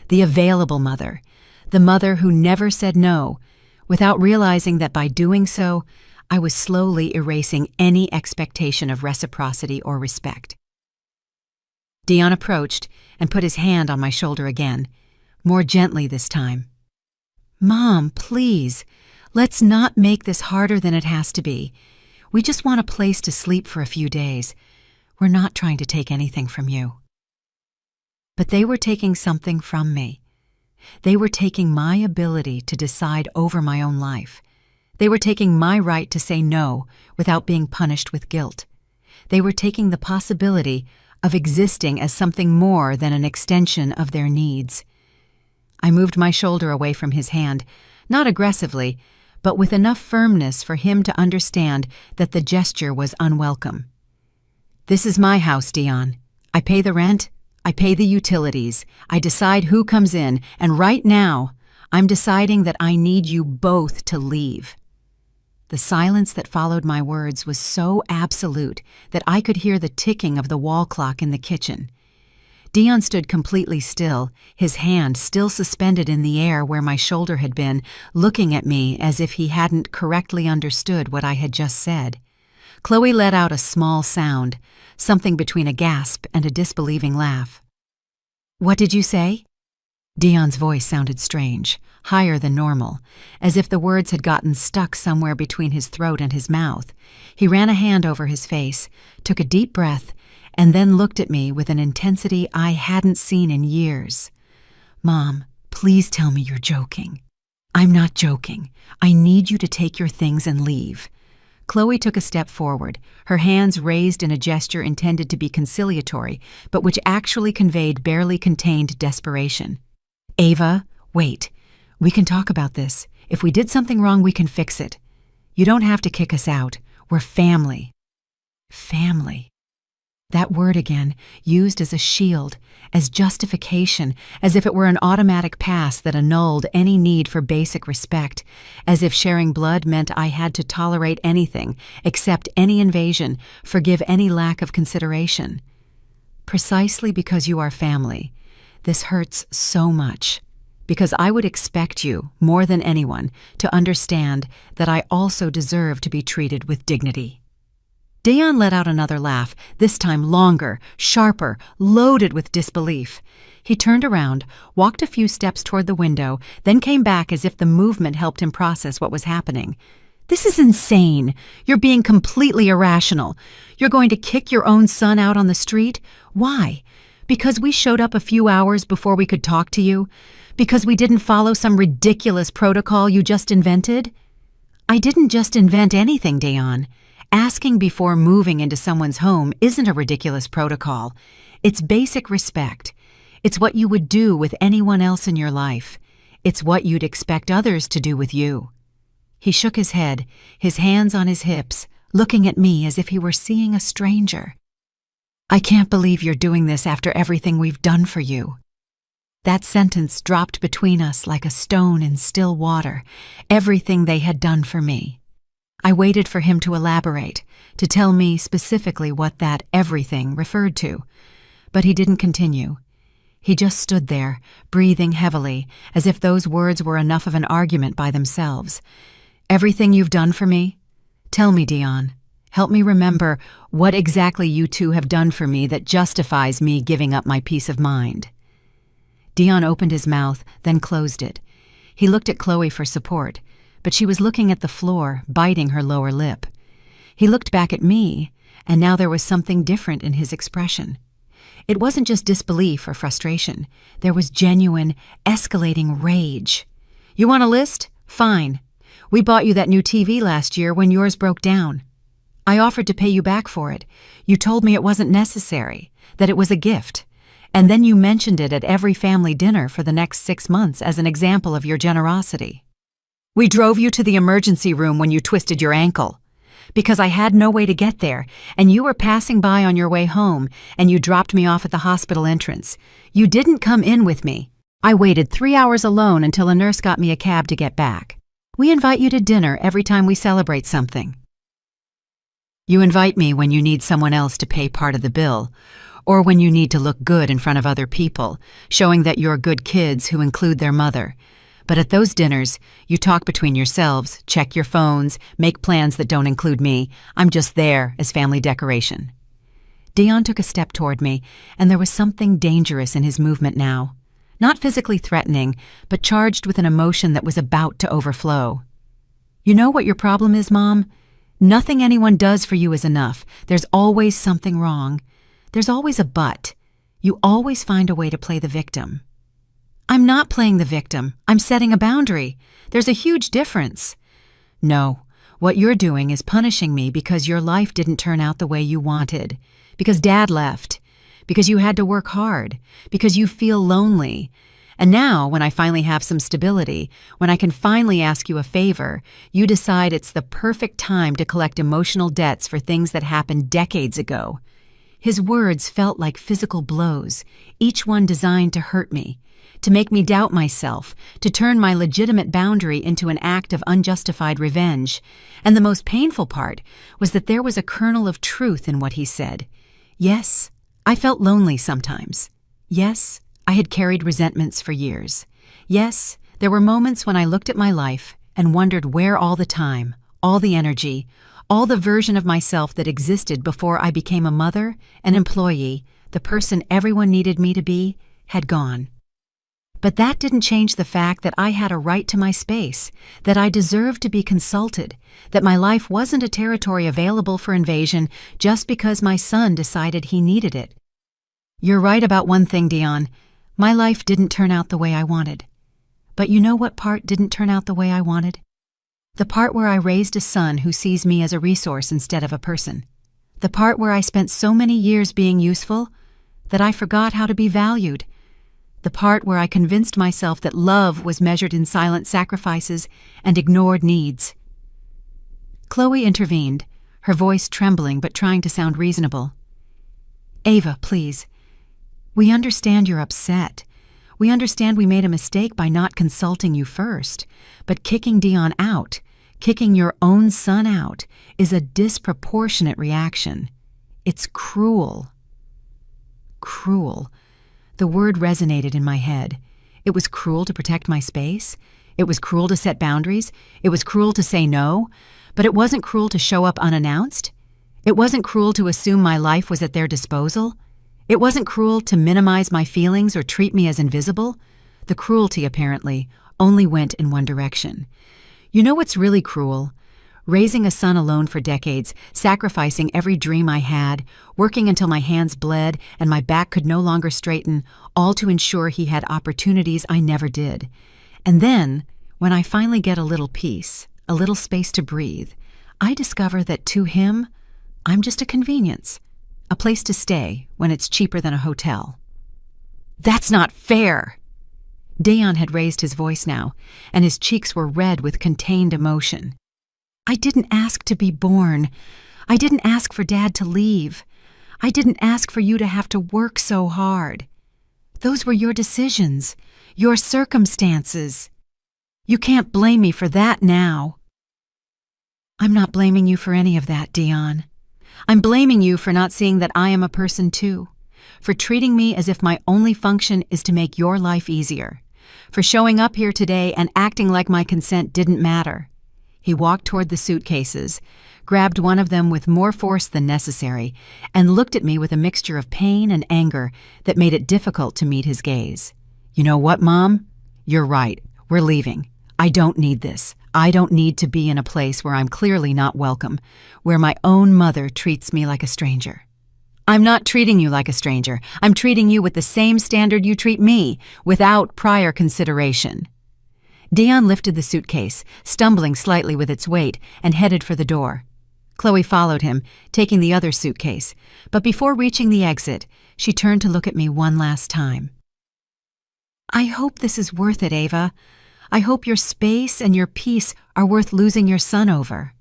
the available mother, the mother who never said no, without realizing that by doing so, I was slowly erasing any expectation of reciprocity or respect. Dayon approached and put his hand on my shoulder again, more gently this time. "Mom, please, let's not make this harder than it has to be. We just want a place to sleep for a few days. We're not trying to take anything from you." But they were taking something from me. They were taking my ability to decide over my own life. They were taking my right to say no without being punished with guilt. They were taking the possibility of existing as something more than an extension of their needs. I moved my shoulder away from his hand, not aggressively, but with enough firmness for him to understand that the gesture was unwelcome. This is my house, Dion. I pay the rent, I pay the utilities, I decide who comes in, and right now, I'm deciding that I need you both to leave. The silence that followed my words was so absolute that I could hear the ticking of the wall clock in the kitchen. Dion stood completely still, his hand still suspended in the air where my shoulder had been, looking at me as if he hadn't correctly understood what I had just said. Chloe let out a small sound, something between a gasp and a disbelieving laugh. "What did you say?" Dion's voice sounded strange, higher than normal, as if the words had gotten stuck somewhere between his throat and his mouth. He ran a hand over his face, took a deep breath, and then looked at me with an intensity I hadn't seen in years. "Mom, please tell me you're joking." "I'm not joking. I need you to take your things and leave." Chloe took a step forward, her hands raised in a gesture intended to be conciliatory, but which actually conveyed barely contained desperation. "Ava, wait. We can talk about this. If we did something wrong, we can fix it. You don't have to kick us out. We're family." Family. That word again, used as a shield, as justification, as if it were an automatic pass that annulled any need for basic respect, as if sharing blood meant I had to tolerate anything, accept any invasion, forgive any lack of consideration. Precisely because you are family, this hurts so much, because I would expect you, more than anyone, to understand that I also deserve to be treated with dignity. Dion let out another laugh, this time longer, sharper, loaded with disbelief. He turned around, walked a few steps toward the window, then came back as if the movement helped him process what was happening. "This is insane. You're being completely irrational. You're going to kick your own son out on the street? Why? Because we showed up a few hours before we could talk to you? Because we didn't follow some ridiculous protocol you just invented?" "I didn't just invent anything, Dion. Asking before moving into someone's home isn't a ridiculous protocol. It's basic respect. It's what you would do with anyone else in your life. It's what you'd expect others to do with you." He shook his head, his hands on his hips, looking at me as if he were seeing a stranger. "I can't believe you're doing this after everything we've done for you." That sentence dropped between us like a stone in still water, everything they had done for me. I waited for him to elaborate, to tell me specifically what that everything referred to. But he didn't continue. He just stood there, breathing heavily, as if those words were enough of an argument by themselves. "Everything you've done for me? Tell me, Dion. Help me remember what exactly you two have done for me that justifies me giving up my peace of mind." Dion opened his mouth, then closed it. He looked at Chloe for support, but she was looking at the floor, biting her lower lip. He looked back at me, and now there was something different in his expression. It wasn't just disbelief or frustration. There was genuine, escalating rage. "You want a list? Fine. We bought you that new TV last year when yours broke down. I offered to pay you back for it. You told me it wasn't necessary, that it was a gift. And then you mentioned it at every family dinner for the next 6 months as an example of your generosity. We drove you to the emergency room when you twisted your ankle, because I had no way to get there, and you were passing by on your way home, and you dropped me off at the hospital entrance. You didn't come in with me. I waited 3 hours alone until a nurse got me a cab to get back. We invite you to dinner every time we celebrate something. You invite me when you need someone else to pay part of the bill, or when you need to look good in front of other people, showing that you're good kids who include their mother. But at those dinners, you talk between yourselves, check your phones, make plans that don't include me. I'm just there as family decoration." Dion took a step toward me, and there was something dangerous in his movement now. Not physically threatening, but charged with an emotion that was about to overflow. "You know what your problem is, Mom? Nothing anyone does for you is enough. There's always something wrong. There's always a but. You always find a way to play the victim. I'm not playing the victim. I'm setting a boundary. There's a huge difference. No, what you're doing is punishing me because your life didn't turn out the way you wanted, because Dad left, because you had to work hard, because you feel lonely. And now, when I finally have some stability, when I can finally ask you a favor, you decide it's the perfect time to collect emotional debts for things that happened decades ago. His words felt like physical blows, each one designed to hurt me, to make me doubt myself, to turn my legitimate boundary into an act of unjustified revenge. And the most painful part was that there was a kernel of truth in what he said. Yes, I felt lonely sometimes. Yes, I had carried resentments for years. Yes, there were moments when I looked at my life and wondered where all the time, all the energy, all the version of myself that existed before I became a mother, an employee, the person everyone needed me to be, had gone. But that didn't change the fact that I had a right to my space, that I deserved to be consulted, that my life wasn't a territory available for invasion just because my son decided he needed it. You're right about one thing, Dion. My life didn't turn out the way I wanted. But you know what part didn't turn out the way I wanted? The part where I raised a son who sees me as a resource instead of a person. The part where I spent so many years being useful that I forgot how to be valued. The part where I convinced myself that love was measured in silent sacrifices and ignored needs. Chloe intervened, her voice trembling but trying to sound reasonable. Ava, please. We understand you're upset. We understand we made a mistake by not consulting you first. But kicking Dion out, kicking your own son out, is a disproportionate reaction. It's cruel. Cruel. The word resonated in my head. It was cruel to protect my space. It was cruel to set boundaries. It was cruel to say no. But it wasn't cruel to show up unannounced. It wasn't cruel to assume my life was at their disposal. It wasn't cruel to minimize my feelings or treat me as invisible. The cruelty, apparently, only went in one direction. You know what's really cruel? Raising a son alone for decades, sacrificing every dream I had, working until my hands bled and my back could no longer straighten, all to ensure he had opportunities I never did. And then, when I finally get a little peace, a little space to breathe, I discover that to him, I'm just a convenience, a place to stay when it's cheaper than a hotel. That's not fair! Dion had raised his voice now, and his cheeks were red with contained emotion. I didn't ask to be born. I didn't ask for Dad to leave. I didn't ask for you to have to work so hard. Those were your decisions, your circumstances. You can't blame me for that now. I'm not blaming you for any of that, Dion. I'm blaming you for not seeing that I am a person too, for treating me as if my only function is to make your life easier, for showing up here today and acting like my consent didn't matter. He walked toward the suitcases, grabbed one of them with more force than necessary, and looked at me with a mixture of pain and anger that made it difficult to meet his gaze. You know what, Mom? You're right. We're leaving. I don't need this. I don't need to be in a place where I'm clearly not welcome, where my own mother treats me like a stranger. I'm not treating you like a stranger. I'm treating you with the same standard you treat me, without prior consideration. Dion lifted the suitcase, stumbling slightly with its weight, and headed for the door. Chloe followed him, taking the other suitcase, but before reaching the exit, she turned to look at me one last time. I hope this is worth it, Ava. I hope your space and your peace are worth losing your son over.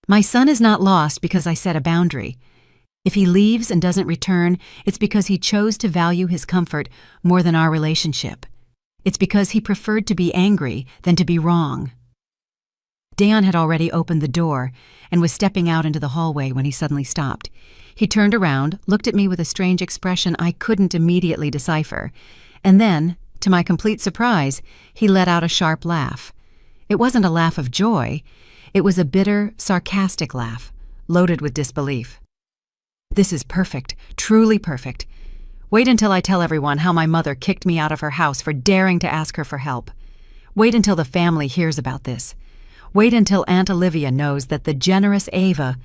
My son is not lost because I set a boundary. If he leaves and doesn't return, it's because he chose to value his comfort more than our relationship. It's because he preferred to be angry than to be wrong. Dion had already opened the door and was stepping out into the hallway when he suddenly stopped. He turned around, looked at me with a strange expression I couldn't immediately decipher, and then, to my complete surprise, he let out a sharp laugh. It wasn't a laugh of joy. It was a bitter, sarcastic laugh, loaded with disbelief. This is perfect, truly perfect. Wait until I tell everyone how my mother kicked me out of her house for daring to ask her for help. Wait until the family hears about this. Wait until Aunt Olivia knows that the generous Ava,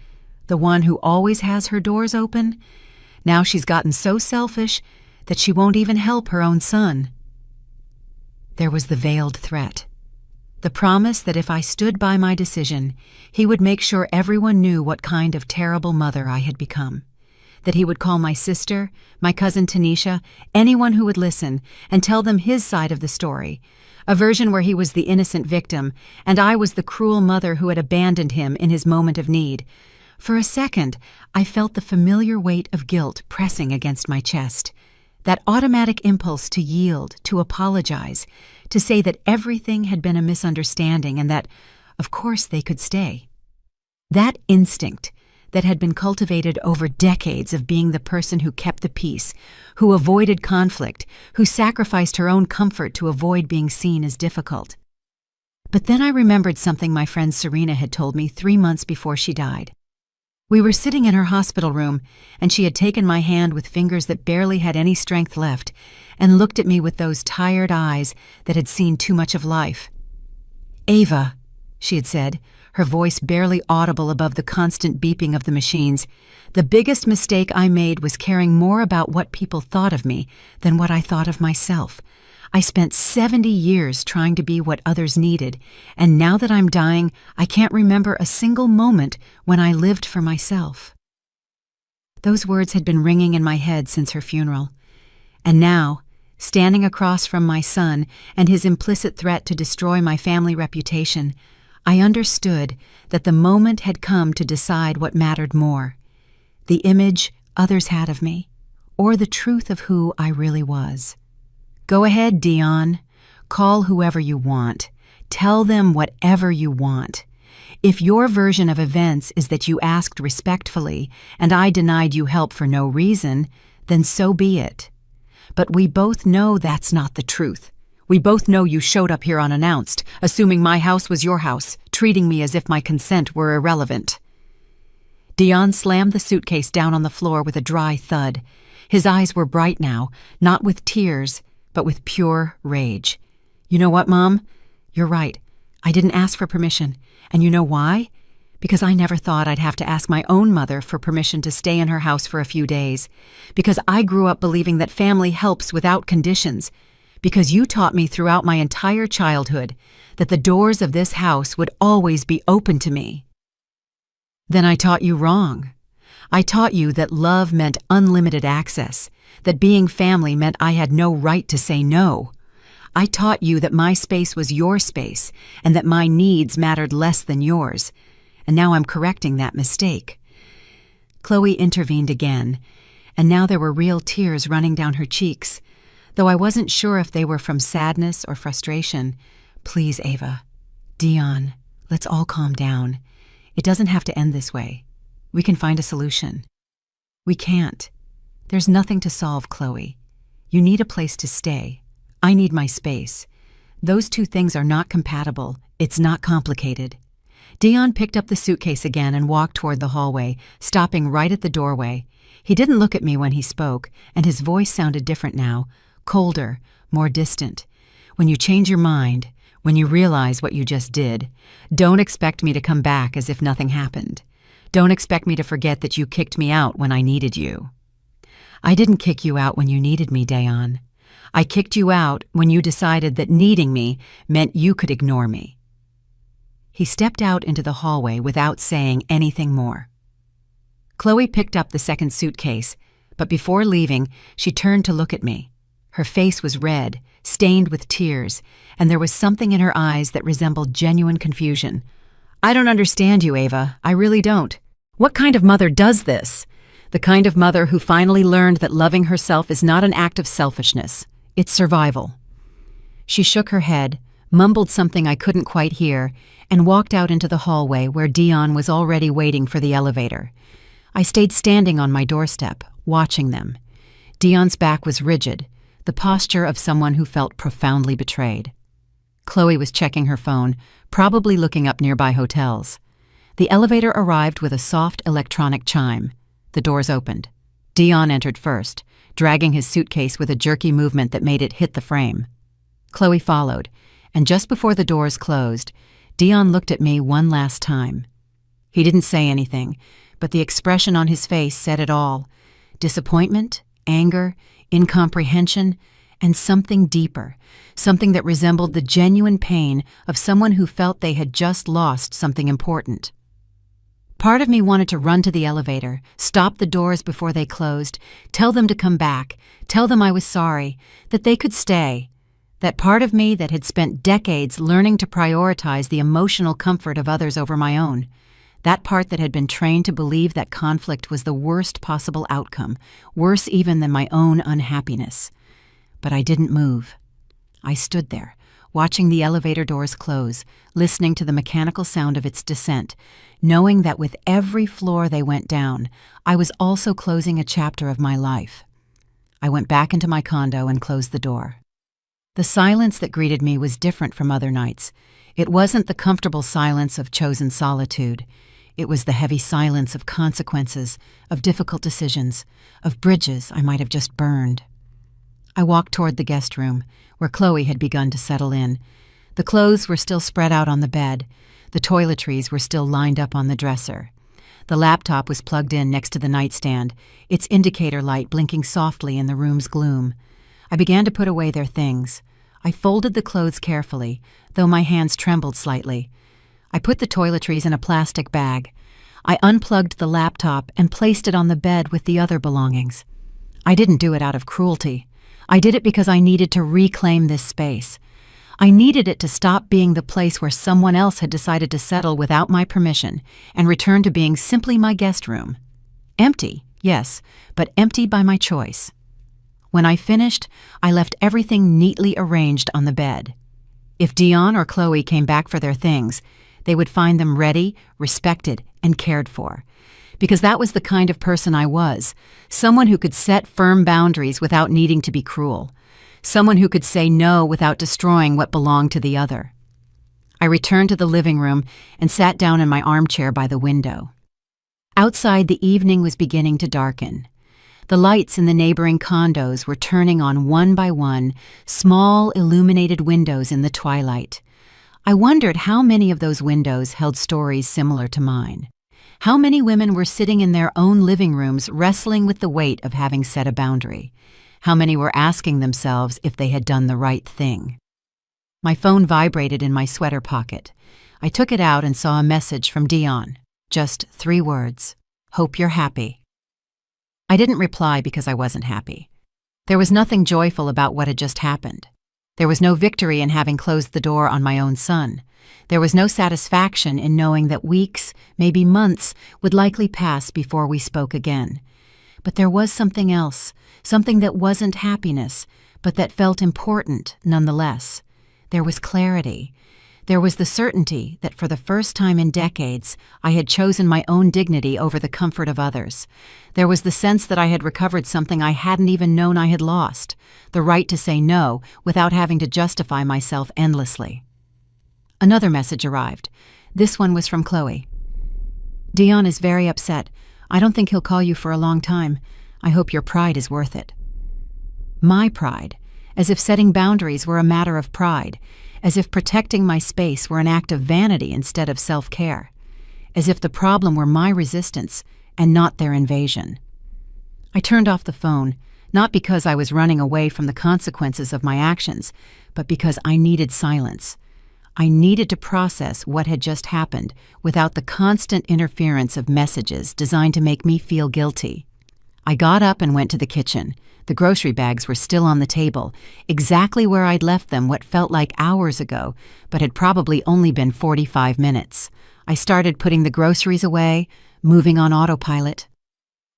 the one who always has her doors open, Now she's gotten so selfish that she won't even help her own son. There was the veiled threat. The promise that if I stood by my decision, he would make sure everyone knew what kind of terrible mother I had become. That he would call my sister, my cousin Tanisha, anyone who would listen, and tell them his side of the story, a version where he was the innocent victim, and I was the cruel mother who had abandoned him in his moment of need. For a second, I felt the familiar weight of guilt pressing against my chest. That automatic impulse to yield, to apologize, to say that everything had been a misunderstanding and that, of course, they could stay. That instinct that had been cultivated over decades of being the person who kept the peace, who avoided conflict, who sacrificed her own comfort to avoid being seen as difficult. But then I remembered something my friend Serena had told me 3 months before she died. We were sitting in her hospital room, and she had taken my hand with fingers that barely had any strength left, and looked at me with those tired eyes that had seen too much of life. "Ava," she had said, her voice barely audible above the constant beeping of the machines, "the biggest mistake I made was caring more about what people thought of me than what I thought of myself. I spent 70 years trying to be what others needed, and now that I'm dying, I can't remember a single moment when I lived for myself." Those words had been ringing in my head since her funeral. And now, standing across from my son and his implicit threat to destroy my family reputation, I understood that the moment had come to decide what mattered more, the image others had of me, or the truth of who I really was. Go ahead, Dion. Call whoever you want. Tell them whatever you want. If your version of events is that you asked respectfully and I denied you help for no reason, then so be it. But we both know that's not the truth. We both know you showed up here unannounced, assuming my house was your house, treating me as if my consent were irrelevant. Dion slammed the suitcase down on the floor with a dry thud. His eyes were bright now, not with tears, but with pure rage. "You know what, Mom? You're right. I didn't ask for permission. And you know why? Because I never thought I'd have to ask my own mother for permission to stay in her house for a few days. Because I grew up believing that family helps without conditions. Because you taught me throughout my entire childhood that the doors of this house would always be open to me. Then I taught you wrong. I taught you that love meant unlimited access, that being family meant I had no right to say no. I taught you that my space was your space and that my needs mattered less than yours. And now I'm correcting that mistake." Chloe intervened again, and now there were real tears running down her cheeks. Though I wasn't sure if they were from sadness or frustration. "Please, Ava. Dion, let's all calm down. It doesn't have to end this way. We can find a solution." "We can't. There's nothing to solve, Chloe. You need a place to stay. I need my space. Those two things are not compatible. It's not complicated." Dion picked up the suitcase again and walked toward the hallway, stopping right at the doorway. He didn't look at me when he spoke, and his voice sounded different now. Colder, more distant. "When you change your mind, when you realize what you just did, don't expect me to come back as if nothing happened. Don't expect me to forget that you kicked me out when I needed you." "I didn't kick you out when you needed me, Dion. I kicked you out when you decided that needing me meant you could ignore me." He stepped out into the hallway without saying anything more. Chloe picked up the second suitcase, but before leaving, she turned to look at me. Her face was red, stained with tears, and there was something in her eyes that resembled genuine confusion. "I don't understand you, Ava. I really don't. What kind of mother does this? The kind of mother who finally learned that loving herself is not an act of selfishness. It's survival." She shook her head, mumbled something I couldn't quite hear, and walked out into the hallway where Dion was already waiting for the elevator. I stayed standing on my doorstep, watching them. Dion's back was rigid, the posture of someone who felt profoundly betrayed. Chloe was checking her phone, probably looking up nearby hotels. The elevator arrived with a soft electronic chime. The doors opened. Dion entered first, dragging his suitcase with a jerky movement that made it hit the frame. Chloe followed, and just before the doors closed, Dion looked at me one last time. He didn't say anything, but the expression on his face said it all. disappointment, anger, incomprehension, and something deeper, something that resembled the genuine pain of someone who felt they had just lost something important. Part of me wanted to run to the elevator, stop the doors before they closed, tell them to come back, tell them I was sorry, that they could stay. That part of me that had spent decades learning to prioritize the emotional comfort of others over my own. That part that had been trained to believe that conflict was the worst possible outcome, worse even than my own unhappiness. But I didn't move. I stood there, watching the elevator doors close, listening to the mechanical sound of its descent, knowing that with every floor they went down, I was also closing a chapter of my life. I went back into my condo and closed the door. The silence that greeted me was different from other nights. It wasn't the comfortable silence of chosen solitude. It was the heavy silence of consequences, of difficult decisions, of bridges I might have just burned. I walked toward the guest room, where Chloe had begun to settle in. The clothes were still spread out on the bed. The toiletries were still lined up on the dresser. The laptop was plugged in next to the nightstand, its indicator light blinking softly in the room's gloom. I began to put away their things. I folded the clothes carefully, though my hands trembled slightly. I put the toiletries in a plastic bag. I unplugged the laptop and placed it on the bed with the other belongings. I didn't do it out of cruelty. I did it because I needed to reclaim this space. I needed it to stop being the place where someone else had decided to settle without my permission and return to being simply my guest room. Empty, yes, but empty by my choice. When I finished, I left everything neatly arranged on the bed. If Dion or Chloe came back for their things, they would find them ready, respected, and cared for. Because that was the kind of person I was, someone who could set firm boundaries without needing to be cruel, someone who could say no without destroying what belonged to the other. I returned to the living room and sat down in my armchair by the window. Outside, the evening was beginning to darken. The lights in the neighboring condos were turning on one by one, small illuminated windows in the twilight. I wondered how many of those windows held stories similar to mine. How many women were sitting in their own living rooms wrestling with the weight of having set a boundary? How many were asking themselves if they had done the right thing? My phone vibrated in my sweater pocket. I took it out and saw a message from Dion. Just 3 words. Hope you're happy. I didn't reply because I wasn't happy. There was nothing joyful about what had just happened. There was no victory in having closed the door on my own son. There was no satisfaction in knowing that weeks, maybe months, would likely pass before we spoke again. But there was something else, something that wasn't happiness, but that felt important nonetheless. There was clarity. There was the certainty that for the first time in decades, I had chosen my own dignity over the comfort of others. There was the sense that I had recovered something I hadn't even known I had lost, the right to say no without having to justify myself endlessly. Another message arrived. This one was from Chloe. Dion is very upset. I don't think he'll call you for a long time. I hope your pride is worth it. My pride, as if setting boundaries were a matter of pride, as if protecting my space were an act of vanity instead of self-care, as if the problem were my resistance and not their invasion. I turned off the phone, not because I was running away from the consequences of my actions, but because I needed silence. I needed to process what had just happened without the constant interference of messages designed to make me feel guilty. I got up and went to the kitchen. The grocery bags were still on the table, exactly where I'd left them what felt like hours ago, but had probably only been 45 minutes. I started putting the groceries away, moving on autopilot.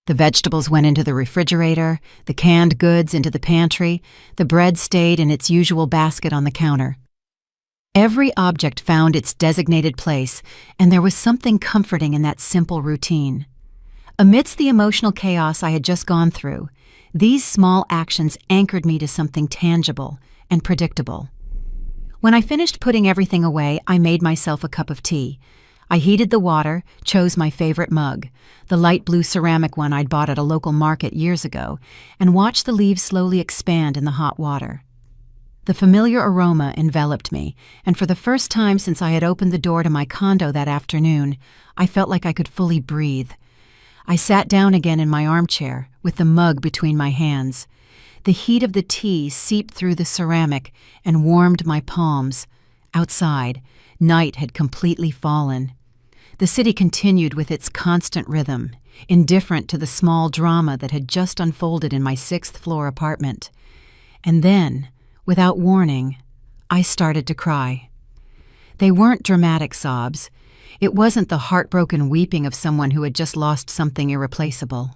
The vegetables went into the refrigerator, the canned goods into the pantry, the bread stayed in its usual basket on the counter. Every object found its designated place, and there was something comforting in that simple routine. Amidst the emotional chaos I had just gone through, these small actions anchored me to something tangible and predictable. When I finished putting everything away, I made myself a cup of tea. I heated the water, chose my favorite mug, the light blue ceramic one I'd bought at a local market years ago, and watched the leaves slowly expand in the hot water. The familiar aroma enveloped me, and for the first time since I had opened the door to my condo that afternoon, I felt like I could fully breathe. I sat down again in my armchair, with the mug between my hands. The heat of the tea seeped through the ceramic and warmed my palms. Outside, night had completely fallen. The city continued with its constant rhythm, indifferent to the small drama that had just unfolded in my sixth-floor apartment. And then, without warning, I started to cry. They weren't dramatic sobs. It wasn't the heartbroken weeping of someone who had just lost something irreplaceable.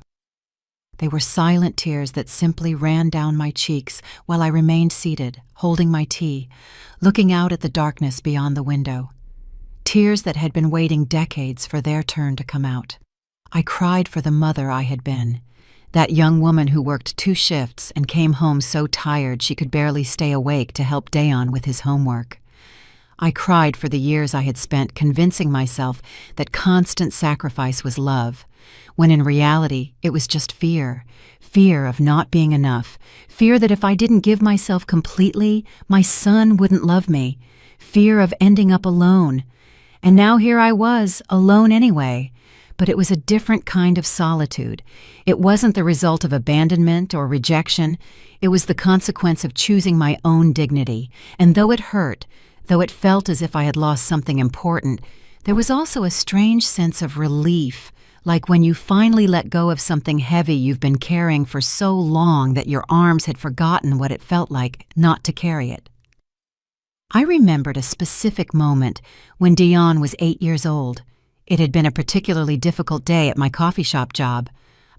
They were silent tears that simply ran down my cheeks while I remained seated, holding my tea, looking out at the darkness beyond the window. Tears that had been waiting decades for their turn to come out. I cried for the mother I had been, that young woman who worked 2 shifts and came home so tired she could barely stay awake to help Dayon with his homework. I cried for the years I had spent convincing myself that constant sacrifice was love, when in reality it was just fear of not being enough, fear that if I didn't give myself completely, my son wouldn't love me, fear of ending up alone. And now here I was, alone anyway. But it was a different kind of solitude. It wasn't the result of abandonment or rejection. It was the consequence of choosing my own dignity. And though it hurt, though it felt as if I had lost something important, there was also a strange sense of relief, like when you finally let go of something heavy you've been carrying for so long that your arms had forgotten what it felt like not to carry it. I remembered a specific moment when Dayon was 8 years old. It had been a particularly difficult day at my coffee shop job.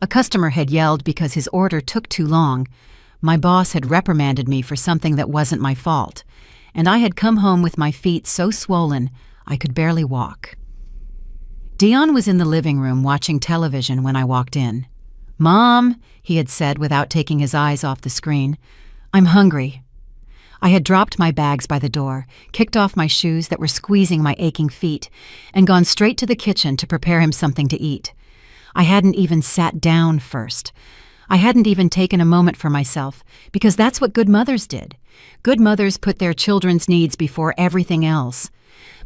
A customer had yelled because his order took too long. My boss had reprimanded me for something that wasn't my fault, and I had come home with my feet so swollen I could barely walk. Dayon was in the living room watching television when I walked in. "Mom," he had said without taking his eyes off the screen, "I'm hungry." I had dropped my bags by the door, kicked off my shoes that were squeezing my aching feet, and gone straight to the kitchen to prepare him something to eat. I hadn't even sat down first. I hadn't even taken a moment for myself, because that's what good mothers did. Good mothers put their children's needs before everything else.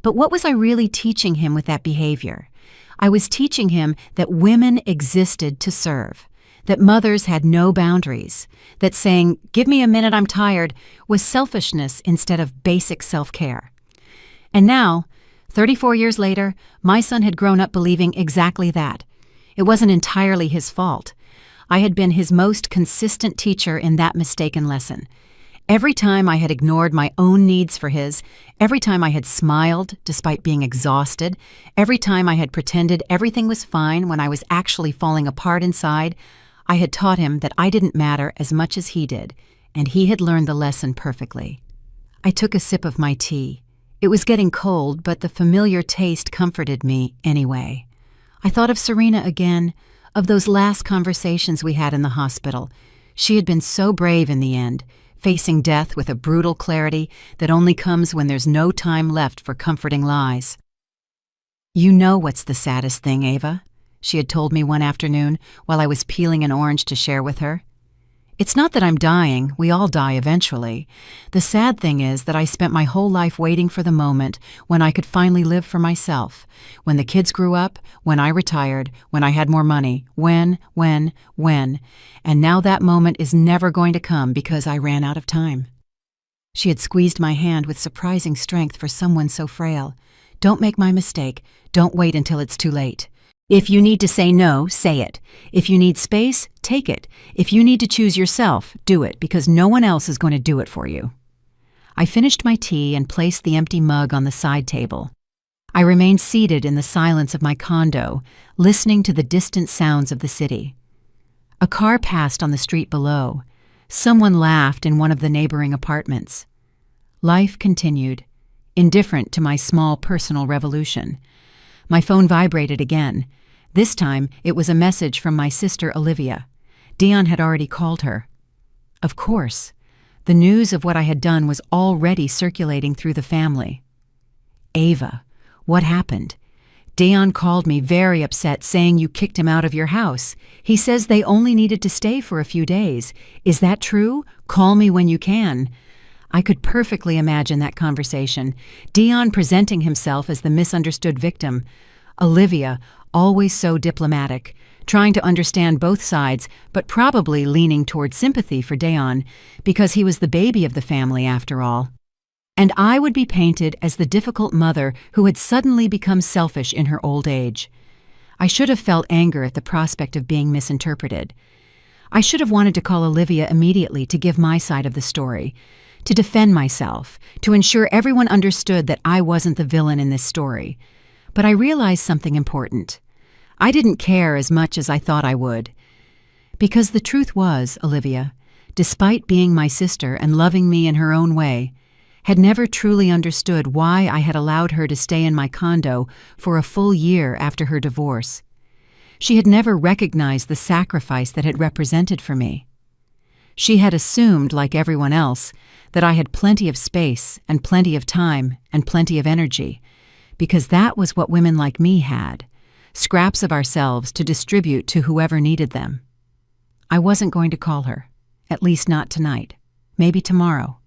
But what was I really teaching him with that behavior? I was teaching him that women existed to serve, that mothers had no boundaries, that saying, "Give me a minute, I'm tired," was selfishness instead of basic self-care. And now, 34 years later, my son had grown up believing exactly that. It wasn't entirely his fault. I had been his most consistent teacher in that mistaken lesson. Every time I had ignored my own needs for his, every time I had smiled despite being exhausted, every time I had pretended everything was fine when I was actually falling apart inside, I had taught him that I didn't matter as much as he did, and he had learned the lesson perfectly. I took a sip of my tea. It was getting cold, but the familiar taste comforted me anyway. I thought of Serena again, of those last conversations we had in the hospital. She had been so brave in the end, facing death with a brutal clarity that only comes when there's no time left for comforting lies. "You know what's the saddest thing, Ava?" she had told me one afternoon while I was peeling an orange to share with her. "It's not that I'm dying, we all die eventually. The sad thing is that I spent my whole life waiting for the moment when I could finally live for myself, when the kids grew up, when I retired, when I had more money, when, and now that moment is never going to come because I ran out of time." She had squeezed my hand with surprising strength for someone so frail. "Don't make my mistake. Don't wait until it's too late. If you need to say no, say it. If you need space, take it. If you need to choose yourself, do it, because no one else is going to do it for you." I finished my tea and placed the empty mug on the side table. I remained seated in the silence of my condo, listening to the distant sounds of the city. A car passed on the street below. Someone laughed in one of the neighboring apartments. Life continued, indifferent to my small personal revolution. My phone vibrated again. This time, it was a message from my sister Olivia. Dayon had already called her. Of course, the news of what I had done was already circulating through the family. "Ava, what happened? Dayon called me very upset, saying you kicked him out of your house. He says they only needed to stay for a few days. Is that true? Call me when you can." I could perfectly imagine that conversation. Dayon presenting himself as the misunderstood victim. Olivia, always so diplomatic, trying to understand both sides, but probably leaning toward sympathy for Dayon, because he was the baby of the family after all. And I would be painted as the difficult mother who had suddenly become selfish in her old age. I should have felt anger at the prospect of being misinterpreted. I should have wanted to call Olivia immediately to give my side of the story, to defend myself, to ensure everyone understood that I wasn't the villain in this story. But I realized something important. I didn't care as much as I thought I would. Because the truth was, Olivia, despite being my sister and loving me in her own way, had never truly understood why I had allowed her to stay in my condo for a full year after her divorce. She had never recognized the sacrifice that it represented for me. She had assumed, like everyone else, that I had plenty of space and plenty of time and plenty of energy, because that was what women like me had, scraps of ourselves to distribute to whoever needed them. I wasn't going to call her, at least not tonight, maybe tomorrow.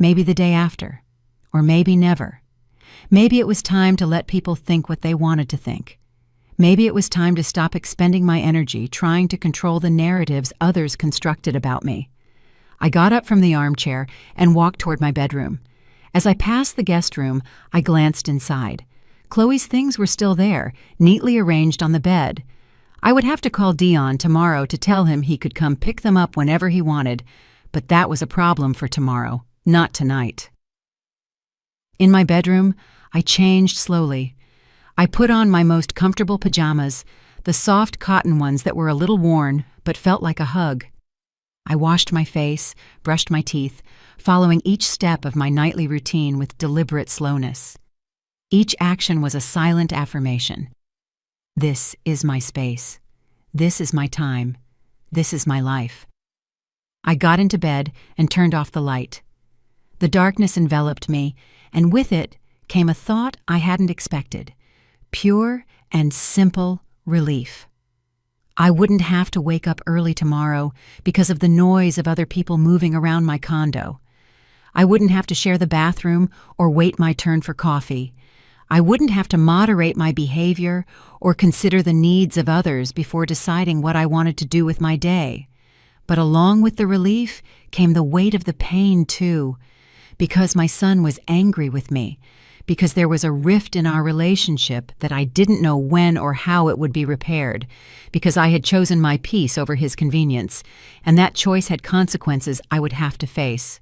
Maybe the day after, or maybe never. Maybe it was time to let people think what they wanted to think. Maybe it was time to stop expending my energy trying to control the narratives others constructed about me. I got up from the armchair and walked toward my bedroom. As I passed the guest room, I glanced inside. Chloe's things were still there, neatly arranged on the bed. I would have to call Dion tomorrow to tell him he could come pick them up whenever he wanted, but that was a problem for tomorrow. Not tonight. In my bedroom, I changed slowly. I put on my most comfortable pajamas, the soft cotton ones that were a little worn but felt like a hug. I washed my face, brushed my teeth, following each step of my nightly routine with deliberate slowness. Each action was a silent affirmation. This is my space. This is my time. This is my life. I got into bed and turned off the light. The darkness enveloped me, and with it came a thought I hadn't expected. Pure and simple relief. I wouldn't have to wake up early tomorrow because of the noise of other people moving around my condo. I wouldn't have to share the bathroom or wait my turn for coffee. I wouldn't have to moderate my behavior or consider the needs of others before deciding what I wanted to do with my day. But along with the relief came the weight of the pain, too. Because my son was angry with me, because there was a rift in our relationship that I didn't know when or how it would be repaired, because I had chosen my peace over his convenience, and that choice had consequences I would have to face.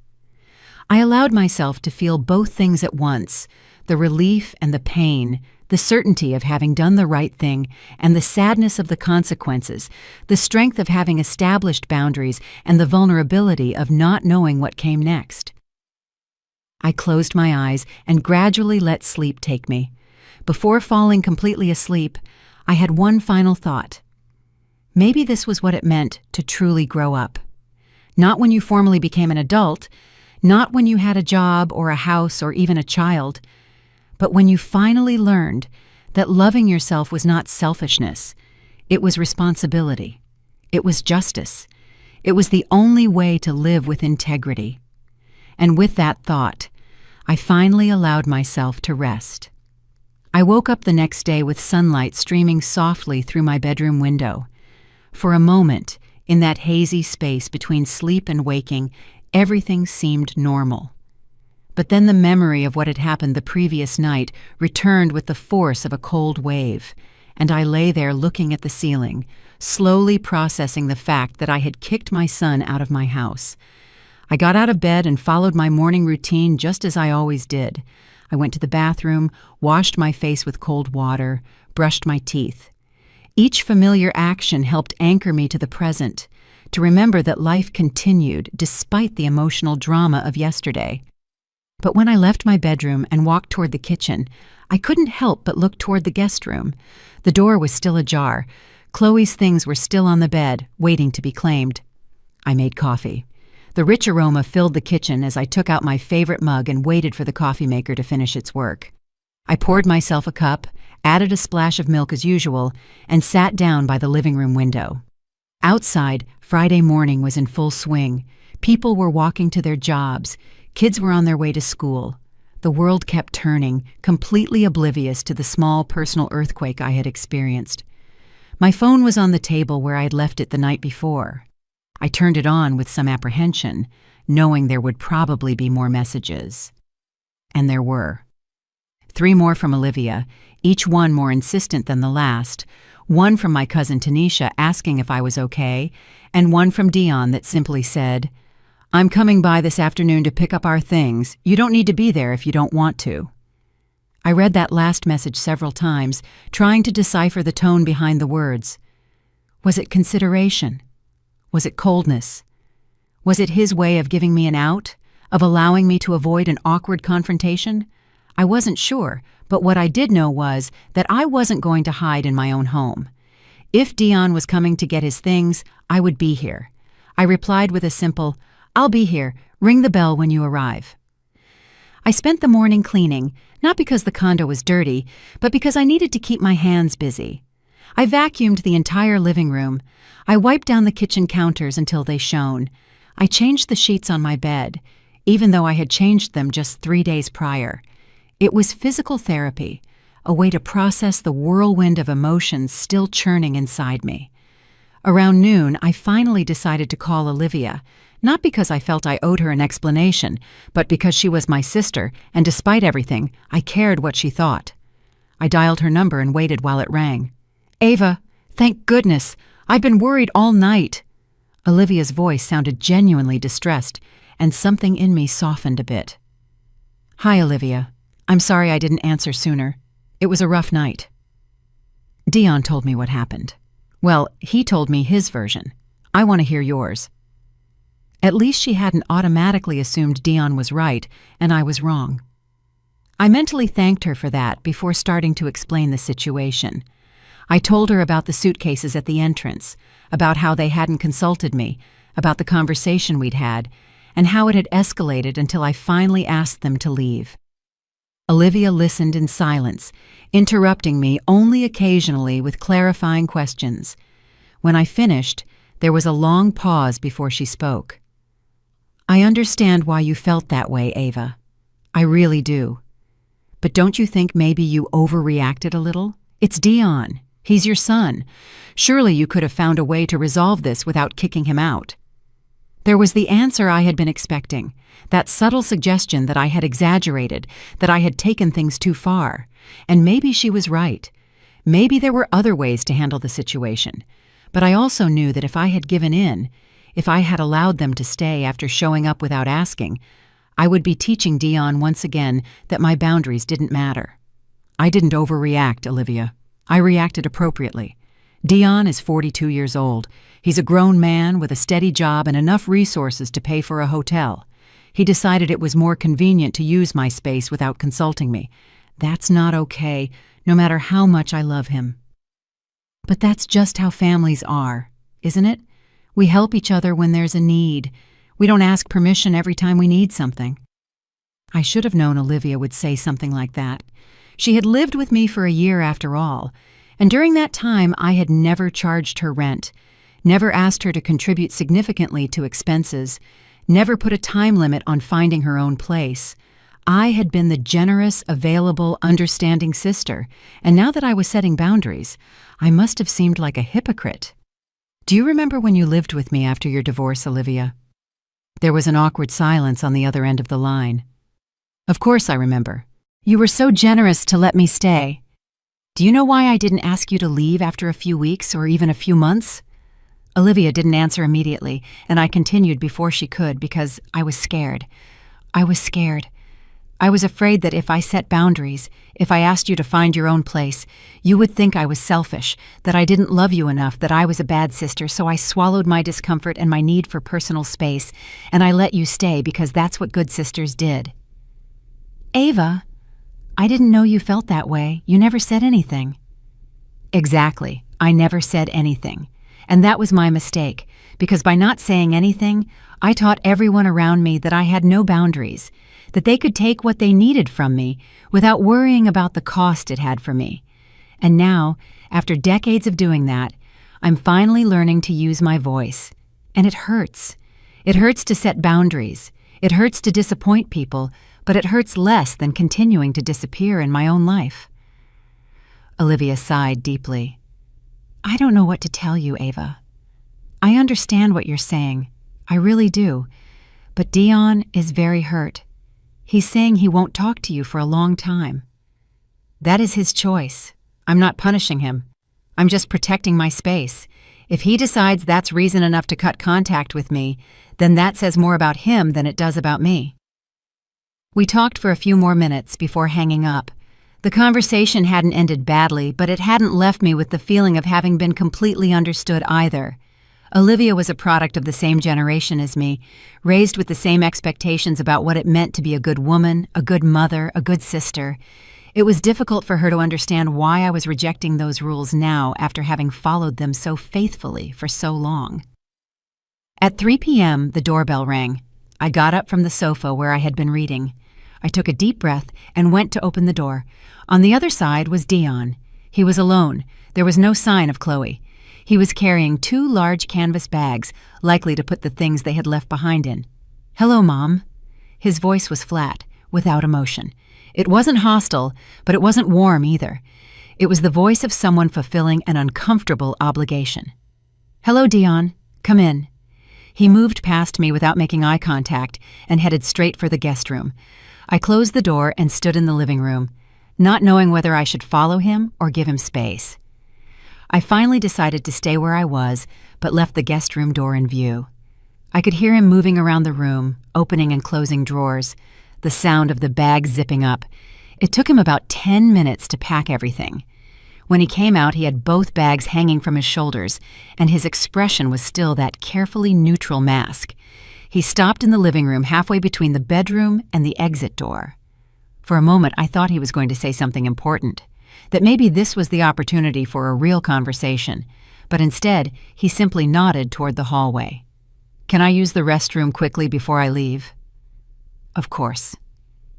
I allowed myself to feel both things at once, the relief and the pain, the certainty of having done the right thing, and the sadness of the consequences, the strength of having established boundaries, and the vulnerability of not knowing what came next. I closed my eyes and gradually let sleep take me. Before falling completely asleep, I had one final thought. Maybe this was what it meant to truly grow up. Not when you formally became an adult, not when you had a job or a house or even a child, but when you finally learned that loving yourself was not selfishness, it was responsibility, it was justice, it was the only way to live with integrity. And with that thought, I finally allowed myself to rest. I woke up the next day with sunlight streaming softly through my bedroom window. For a moment, in that hazy space between sleep and waking, everything seemed normal. But then the memory of what had happened the previous night returned with the force of a cold wave, and I lay there looking at the ceiling, slowly processing the fact that I had kicked my son out of my house. I got out of bed and followed my morning routine just as I always did. I went to the bathroom, washed my face with cold water, brushed my teeth. Each familiar action helped anchor me to the present, to remember that life continued despite the emotional drama of yesterday. But when I left my bedroom and walked toward the kitchen, I couldn't help but look toward the guest room. The door was still ajar. Chloe's things were still on the bed, waiting to be claimed. I made coffee. The rich aroma filled the kitchen as I took out my favorite mug and waited for the coffee maker to finish its work. I poured myself a cup, added a splash of milk as usual, and sat down by the living room window. Outside, Friday morning was in full swing. People were walking to their jobs. Kids were on their way to school. The world kept turning, completely oblivious to the small personal earthquake I had experienced. My phone was on the table where I'd left it the night before. I turned it on with some apprehension, knowing there would probably be more messages. And there were. 3 more from Olivia, each one more insistent than the last, one from my cousin Tanisha asking if I was okay, and one from Dion that simply said, "I'm coming by this afternoon to pick up our things. You don't need to be there if you don't want to." I read that last message several times, trying to decipher the tone behind the words. Was it consideration? Was it coldness? Was it his way of giving me an out, of allowing me to avoid an awkward confrontation? I wasn't sure, but what I did know was that I wasn't going to hide in my own home. If Dion was coming to get his things, I would be here. I replied with a simple, "I'll be here. Ring the bell when you arrive." I spent the morning cleaning, not because the condo was dirty, but because I needed to keep my hands busy. I vacuumed the entire living room. I wiped down the kitchen counters until they shone. I changed the sheets on my bed, even though I had changed them just 3 days prior. It was physical therapy, a way to process the whirlwind of emotions still churning inside me. Around noon, I finally decided to call Olivia, not because I felt I owed her an explanation, but because she was my sister, and despite everything, I cared what she thought. I dialed her number and waited while it rang. "Ava, thank goodness. I've been worried all night." Olivia's voice sounded genuinely distressed, and something in me softened a bit. "Hi, Olivia. I'm sorry I didn't answer sooner. It was a rough night." Dion told me what happened. Well, he told me his version. I want to hear yours. At least she hadn't automatically assumed Dion was right and I was wrong. I mentally thanked her for that before starting to explain the situation. I told her about the suitcases at the entrance, about how they hadn't consulted me, about the conversation we'd had, and how it had escalated until I finally asked them to leave. Olivia listened in silence, interrupting me only occasionally with clarifying questions. When I finished, there was a long pause before she spoke. "I understand why you felt that way, Ava. I really do. But don't you think maybe you overreacted a little? It's Dion. He's your son. Surely you could have found a way to resolve this without kicking him out." There was the answer I had been expecting, that subtle suggestion that I had exaggerated, that I had taken things too far. And maybe she was right. Maybe there were other ways to handle the situation. But I also knew that if I had given in, if I had allowed them to stay after showing up without asking, I would be teaching Dion once again that my boundaries didn't matter. I didn't overreact, Olivia. I reacted appropriately. Dion is 42 years old. He's a grown man with a steady job and enough resources to pay for a hotel. He decided it was more convenient to use my space without consulting me. That's not okay, no matter how much I love him. But that's just how families are, isn't it? We help each other when there's a need. We don't ask permission every time we need something. I should have known Olivia would say something like that. She had lived with me for a year after all, and during that time I had never charged her rent, never asked her to contribute significantly to expenses, never put a time limit on finding her own place. I had been the generous, available, understanding sister, and now that I was setting boundaries, I must have seemed like a hypocrite. Do you remember when you lived with me after your divorce, Olivia? There was an awkward silence on the other end of the line. Of course I remember. You were so generous to let me stay. Do you know why I didn't ask you to leave after a few weeks or even a few months? Olivia didn't answer immediately, and I continued before she could because I was scared. I was scared. I was afraid that if I set boundaries, if I asked you to find your own place, you would think I was selfish, that I didn't love you enough, that I was a bad sister, so I swallowed my discomfort and my need for personal space, and I let you stay because that's what good sisters did. Ava, I didn't know you felt that way. You never said anything. Exactly. I never said anything. And that was my mistake, because by not saying anything, I taught everyone around me that I had no boundaries, that they could take what they needed from me without worrying about the cost it had for me. And now, after decades of doing that, I'm finally learning to use my voice. And it hurts. It hurts to set boundaries. It hurts to disappoint people, but it hurts less than continuing to disappear in my own life. Olivia sighed deeply. I don't know what to tell you, Ava. I understand what you're saying. I really do. But Dion is very hurt. He's saying he won't talk to you for a long time. That is his choice. I'm not punishing him. I'm just protecting my space. If he decides that's reason enough to cut contact with me, then that says more about him than it does about me. We talked for a few more minutes before hanging up. The conversation hadn't ended badly, but it hadn't left me with the feeling of having been completely understood either. Olivia was a product of the same generation as me, raised with the same expectations about what it meant to be a good woman, a good mother, a good sister. It was difficult for her to understand why I was rejecting those rules now after having followed them so faithfully for so long. At 3 p.m., the doorbell rang. I got up from the sofa where I had been reading. I took a deep breath and went to open the door. On the other side was Dion. He was alone. There was no sign of Chloe. He was carrying 2 large canvas bags, likely to put the things they had left behind in. "Hello, Mom." His voice was flat, without emotion. It wasn't hostile, but it wasn't warm either. It was the voice of someone fulfilling an uncomfortable obligation. "Hello, Dion. Come in." He moved past me without making eye contact and headed straight for the guest room. I closed the door and stood in the living room, not knowing whether I should follow him or give him space. I finally decided to stay where I was, but left the guest room door in view. I could hear him moving around the room, opening and closing drawers, the sound of the bag zipping up. It took him about 10 minutes to pack everything. When he came out, he had both bags hanging from his shoulders, and his expression was still that carefully neutral mask. He stopped in the living room halfway between the bedroom and the exit door. For a moment, I thought he was going to say something important, that maybe this was the opportunity for a real conversation, but instead, he simply nodded toward the hallway. "Can I use the restroom quickly before I leave?" Of course.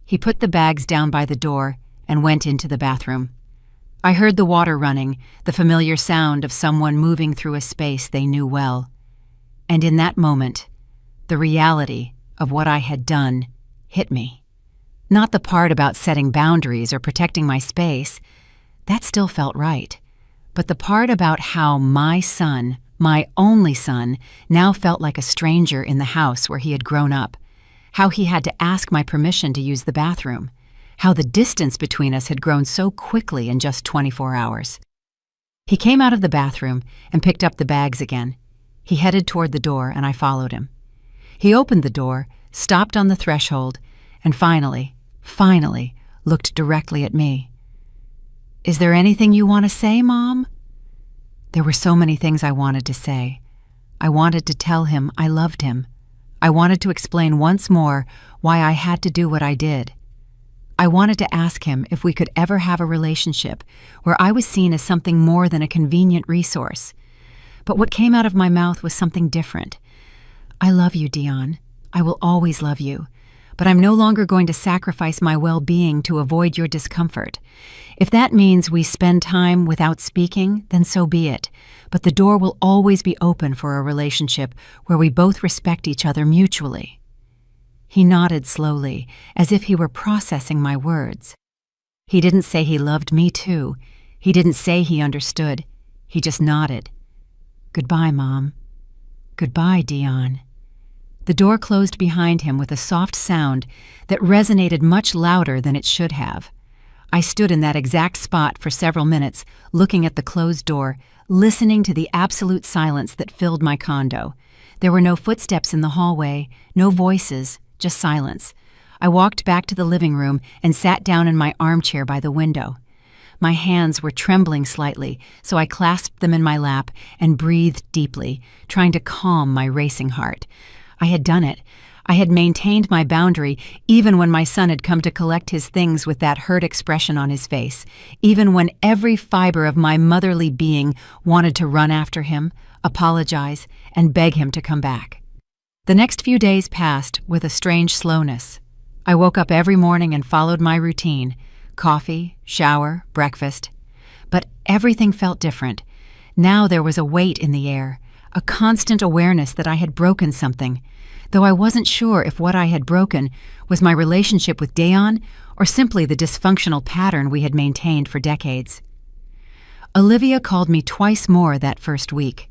He put the bags down by the door and went into the bathroom. I heard the water running, the familiar sound of someone moving through a space they knew well. And in that moment, the reality of what I had done hit me. Not the part about setting boundaries or protecting my space. That still felt right. But the part about how my son, my only son, now felt like a stranger in the house where he had grown up. How he had to ask my permission to use the bathroom. How the distance between us had grown so quickly in just 24 hours. He came out of the bathroom and picked up the bags again. He headed toward the door, and I followed him. He opened the door, stopped on the threshold, and finally looked directly at me. "Is there anything you want to say, Mom?" There were so many things I wanted to say. I wanted to tell him I loved him. I wanted to explain once more why I had to do what I did. I wanted to ask him if we could ever have a relationship where I was seen as something more than a convenient resource. But what came out of my mouth was something different. "I love you, Dion. I will always love you. But I'm no longer going to sacrifice my well-being to avoid your discomfort. If that means we spend time without speaking, then so be it. But the door will always be open for a relationship where we both respect each other mutually." He nodded slowly, as if he were processing my words. He didn't say he loved me too. He didn't say he understood. He just nodded. "Goodbye, Mom." "Goodbye, Dion." The door closed behind him with a soft sound that resonated much louder than it should have. I stood in that exact spot for several minutes, looking at the closed door, listening to the absolute silence that filled my condo. There were no footsteps in the hallway, no voices, just silence. I walked back to the living room and sat down in my armchair by the window. My hands were trembling slightly, so I clasped them in my lap and breathed deeply, trying to calm my racing heart. I had done it. I had maintained my boundary even when my son had come to collect his things with that hurt expression on his face, even when every fiber of my motherly being wanted to run after him, apologize, and beg him to come back. The next few days passed with a strange slowness. I woke up every morning and followed my routine: coffee, shower, breakfast. But everything felt different. Now there was a weight in the air, a constant awareness that I had broken something, though I wasn't sure if what I had broken was my relationship with Dion or simply the dysfunctional pattern we had maintained for decades. Olivia called me twice more that first week.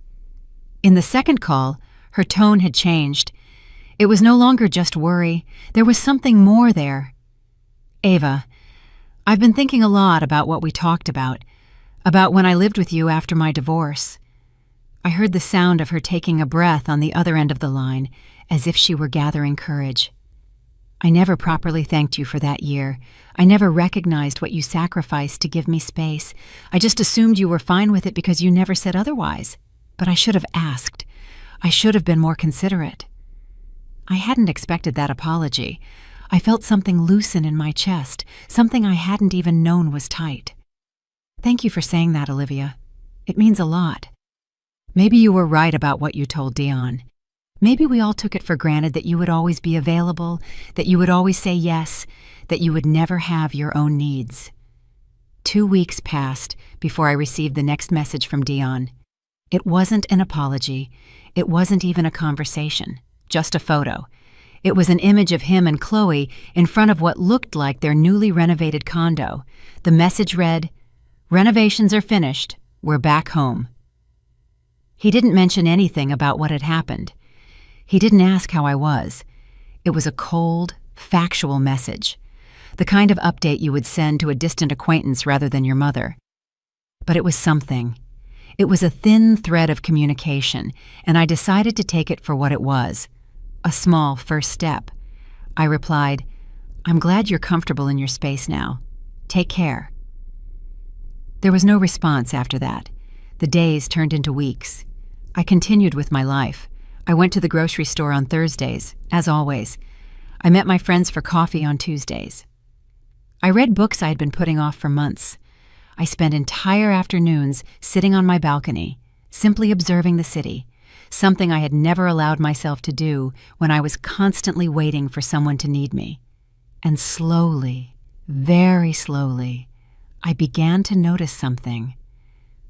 In the second call, her tone had changed. It was no longer just worry. There was something more there. Ava, I've been thinking a lot about what we talked about when I lived with you after my divorce. I heard the sound of her taking a breath on the other end of the line, as if she were gathering courage. I never properly thanked you for that year. I never recognized what you sacrificed to give me space. I just assumed you were fine with it because you never said otherwise. But I should have asked. I should have been more considerate. I hadn't expected that apology. I felt something loosen in my chest, something I hadn't even known was tight. Thank you for saying that, Olivia. It means a lot. Maybe you were right about what you told Dion. Maybe we all took it for granted that you would always be available, that you would always say yes, that you would never have your own needs. 2 weeks passed before I received the next message from Dion. It wasn't an apology. It wasn't even a conversation, just a photo. It was an image of him and Chloe in front of what looked like their newly renovated condo. The message read, "Renovations are finished. We're back home." He didn't mention anything about what had happened. He didn't ask how I was. It was a cold, factual message, the kind of update you would send to a distant acquaintance rather than your mother. But it was something. It was a thin thread of communication, and I decided to take it for what it was, a small first step. I replied, "I'm glad you're comfortable in your space now. Take care." There was no response after that. The days turned into weeks. I continued with my life. I went to the grocery store on Thursdays, as always. I met my friends for coffee on Tuesdays. I read books I had been putting off for months. I spent entire afternoons sitting on my balcony, simply observing the city, something I had never allowed myself to do when I was constantly waiting for someone to need me. And slowly, very slowly, I began to notice something.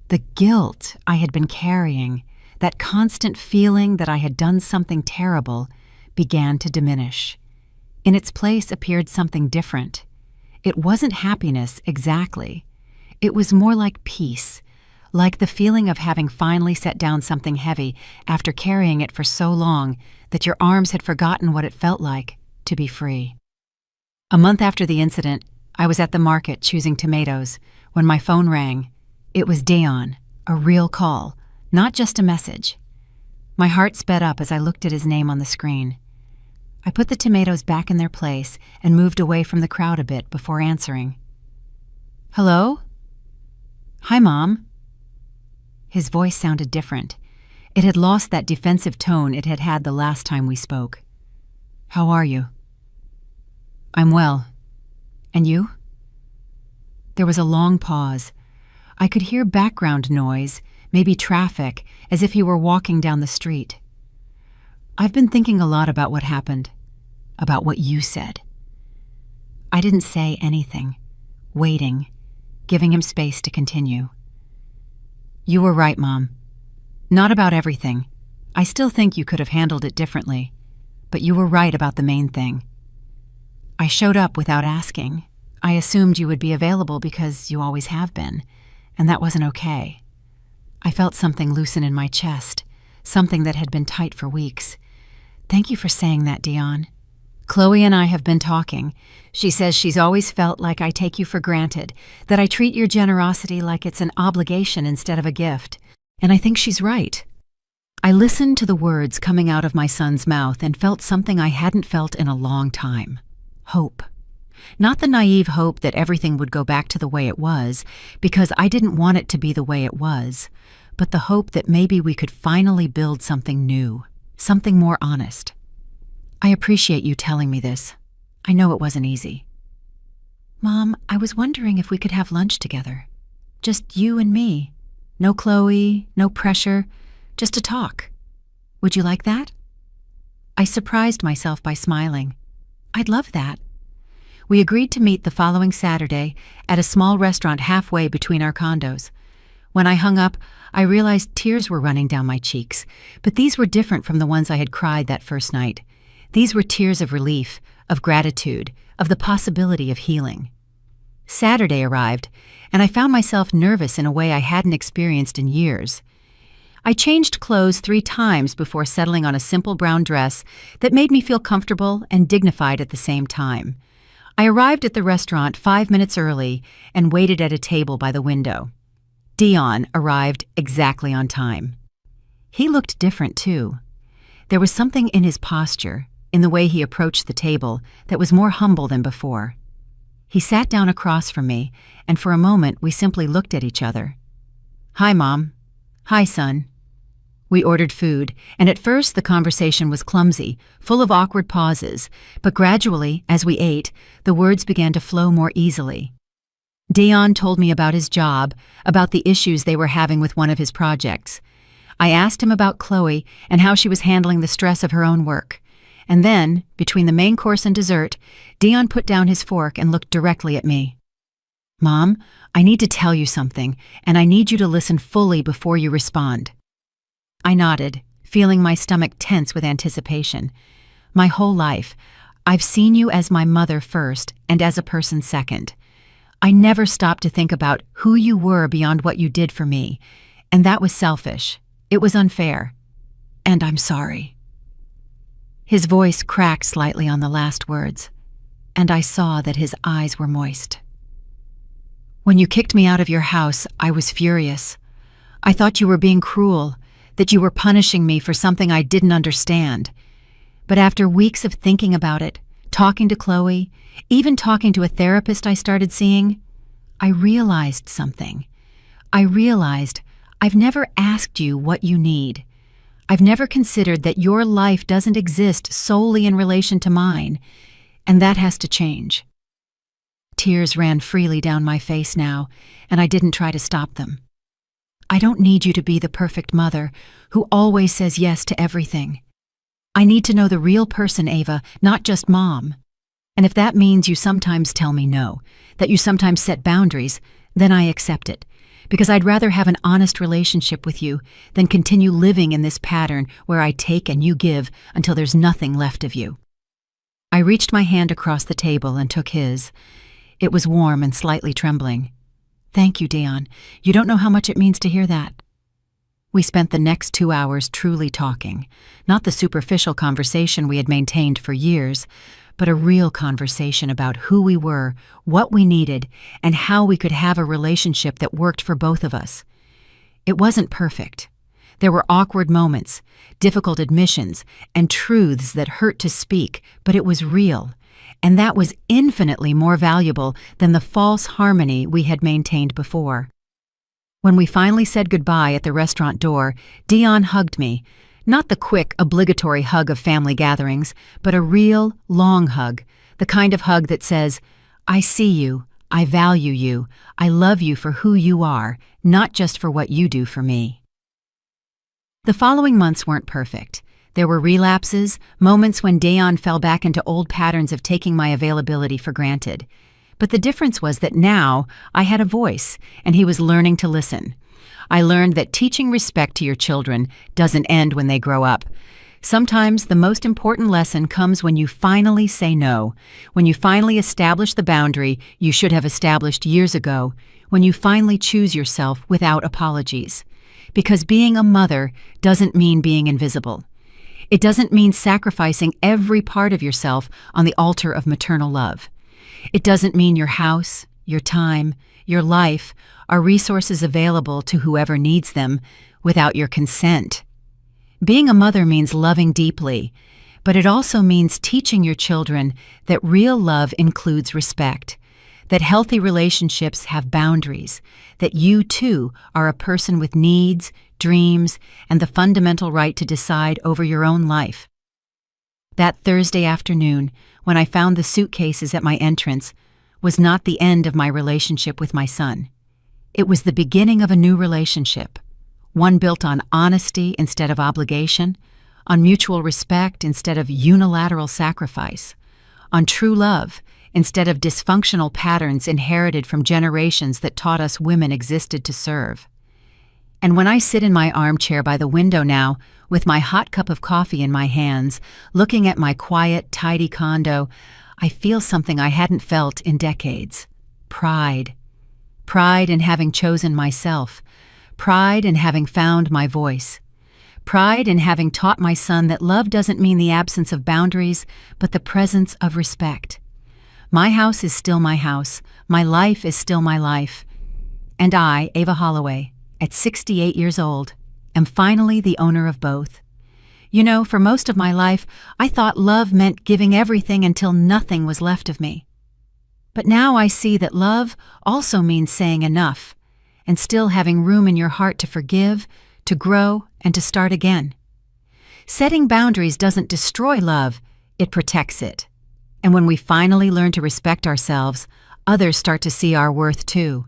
The guilt I had been carrying, that constant feeling that I had done something terrible, began to diminish. In its place appeared something different. It wasn't happiness exactly. It was more like peace, like the feeling of having finally set down something heavy after carrying it for so long that your arms had forgotten what it felt like to be free. A month after the incident, I was at the market choosing tomatoes when my phone rang. It was Dion, a real call, not just a message. My heart sped up as I looked at his name on the screen. I put the tomatoes back in their place and moved away from the crowd a bit before answering. "Hello? Hi, Mom." His voice sounded different. It had lost that defensive tone it had had the last time we spoke. "How are you?" "I'm well. And you?" There was a long pause. I could hear background noise, maybe traffic, as if he were walking down the street. "I've been thinking a lot about what happened, about what you said." I didn't say anything, waiting, giving him space to continue. "You were right, Mom. Not about everything. I still think you could have handled it differently, but you were right about the main thing. I showed up without asking. I assumed you would be available because you always have been, and that wasn't okay." I felt something loosen in my chest, something that had been tight for weeks. "Thank you for saying that, Dion. Chloe and I have been talking. She says she's always felt like I take you for granted, that I treat your generosity like it's an obligation instead of a gift. And I think she's right." I listened to the words coming out of my son's mouth and felt something I hadn't felt in a long time. Hope. Not the naive hope that everything would go back to the way it was, because I didn't want it to be the way it was, but the hope that maybe we could finally build something new, something more honest. "I appreciate you telling me this. I know it wasn't easy." "Mom, I was wondering if we could have lunch together. Just you and me. No Chloe, no pressure, just to talk. Would you like that?" I surprised myself by smiling. "I'd love that." We agreed to meet the following Saturday at a small restaurant halfway between our condos. When I hung up, I realized tears were running down my cheeks, but these were different from the ones I had cried that first night. These were tears of relief, of gratitude, of the possibility of healing. Saturday arrived, and I found myself nervous in a way I hadn't experienced in years. I changed clothes 3 times before settling on a simple brown dress that made me feel comfortable and dignified at the same time. I arrived at the restaurant 5 minutes early and waited at a table by the window. Dion arrived exactly on time. He looked different, too. There was something in his posture, in the way he approached the table, that was more humble than before. He sat down across from me, and for a moment we simply looked at each other. "Hi, Mom." "Hi, son." We ordered food, and at first the conversation was clumsy, full of awkward pauses, but gradually, as we ate, the words began to flow more easily. Dion told me about his job, about the issues they were having with one of his projects. I asked him about Chloe and how she was handling the stress of her own work. And then, between the main course and dessert, Dion put down his fork and looked directly at me. "Mom, I need to tell you something, and I need you to listen fully before you respond." I nodded, feeling my stomach tense with anticipation. My whole life, I've seen you as my mother first and as a person second. I never stopped to think about who you were beyond what you did for me, and that was selfish. It was unfair. And I'm sorry. His voice cracked slightly on the last words, and I saw that his eyes were moist. "When you kicked me out of your house, I was furious. I thought you were being cruel, that you were punishing me for something I didn't understand. But after weeks of thinking about it, talking to Chloe, even talking to a therapist I started seeing, I realized something. I realized I've never asked you what you need. I've never considered that your life doesn't exist solely in relation to mine, and that has to change." Tears ran freely down my face now, and I didn't try to stop them. "I don't need you to be the perfect mother who always says yes to everything. I need to know the real person, Ava, not just Mom. And if that means you sometimes tell me no, that you sometimes set boundaries, then I accept it, because I'd rather have an honest relationship with you than continue living in this pattern where I take and you give until there's nothing left of you." I reached my hand across the table and took his. It was warm and slightly trembling. "Thank you, Dion. You don't know how much it means to hear that." We spent the next 2 hours truly talking, not the superficial conversation we had maintained for years, but a real conversation about who we were, what we needed, and how we could have a relationship that worked for both of us. It wasn't perfect. There were awkward moments, difficult admissions, and truths that hurt to speak, but it was real, and that was infinitely more valuable than the false harmony we had maintained before. When we finally said goodbye at the restaurant door, Dion hugged me, not the quick, obligatory hug of family gatherings, but a real, long hug, the kind of hug that says, "I see you, I value you, I love you for who you are, not just for what you do for me." The following months weren't perfect. There were relapses, moments when Dion fell back into old patterns of taking my availability for granted. But the difference was that now I had a voice, and he was learning to listen. I learned that teaching respect to your children doesn't end when they grow up. Sometimes the most important lesson comes when you finally say no, when you finally establish the boundary you should have established years ago, when you finally choose yourself without apologies. Because being a mother doesn't mean being invisible. It doesn't mean sacrificing every part of yourself on the altar of maternal love. It doesn't mean your house, your time, your life are resources available to whoever needs them without your consent. Being a mother means loving deeply, but it also means teaching your children that real love includes respect, that healthy relationships have boundaries, that you too are a person with needs, dreams, and the fundamental right to decide over your own life. That Thursday afternoon, when I found the suitcases at my entrance, was not the end of my relationship with my son. It was the beginning of a new relationship, one built on honesty instead of obligation, on mutual respect instead of unilateral sacrifice, on true love instead of dysfunctional patterns inherited from generations that taught us women existed to serve. And when I sit in my armchair by the window now, with my hot cup of coffee in my hands, looking at my quiet, tidy condo, I feel something I hadn't felt in decades. Pride. Pride in having chosen myself. Pride in having found my voice. Pride in having taught my son that love doesn't mean the absence of boundaries, but the presence of respect. My house is still my house. My life is still my life. And I, Ava Holloway, at 68 years old, am finally the owner of both. You know, for most of my life, I thought love meant giving everything until nothing was left of me. But now I see that love also means saying enough, and still having room in your heart to forgive, to grow, and to start again. Setting boundaries doesn't destroy love, it protects it. And when we finally learn to respect ourselves, others start to see our worth too.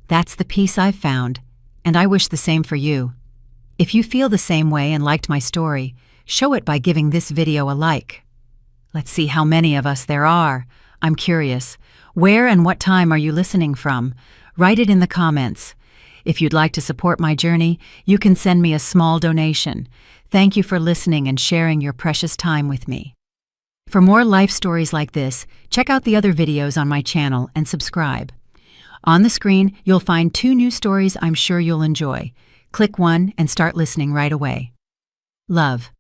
That's the peace I've found, and I wish the same for you. If you feel the same way and liked my story, show it by giving this video a like. Let's see how many of us there are. I'm curious. Where and what time are you listening from? Write it in the comments. If you'd like to support my journey, you can send me a small donation. Thank you for listening and sharing your precious time with me. For more life stories like this, check out the other videos on my channel and subscribe. On the screen, you'll find 2 new stories I'm sure you'll enjoy. Click one and start listening right away. Love.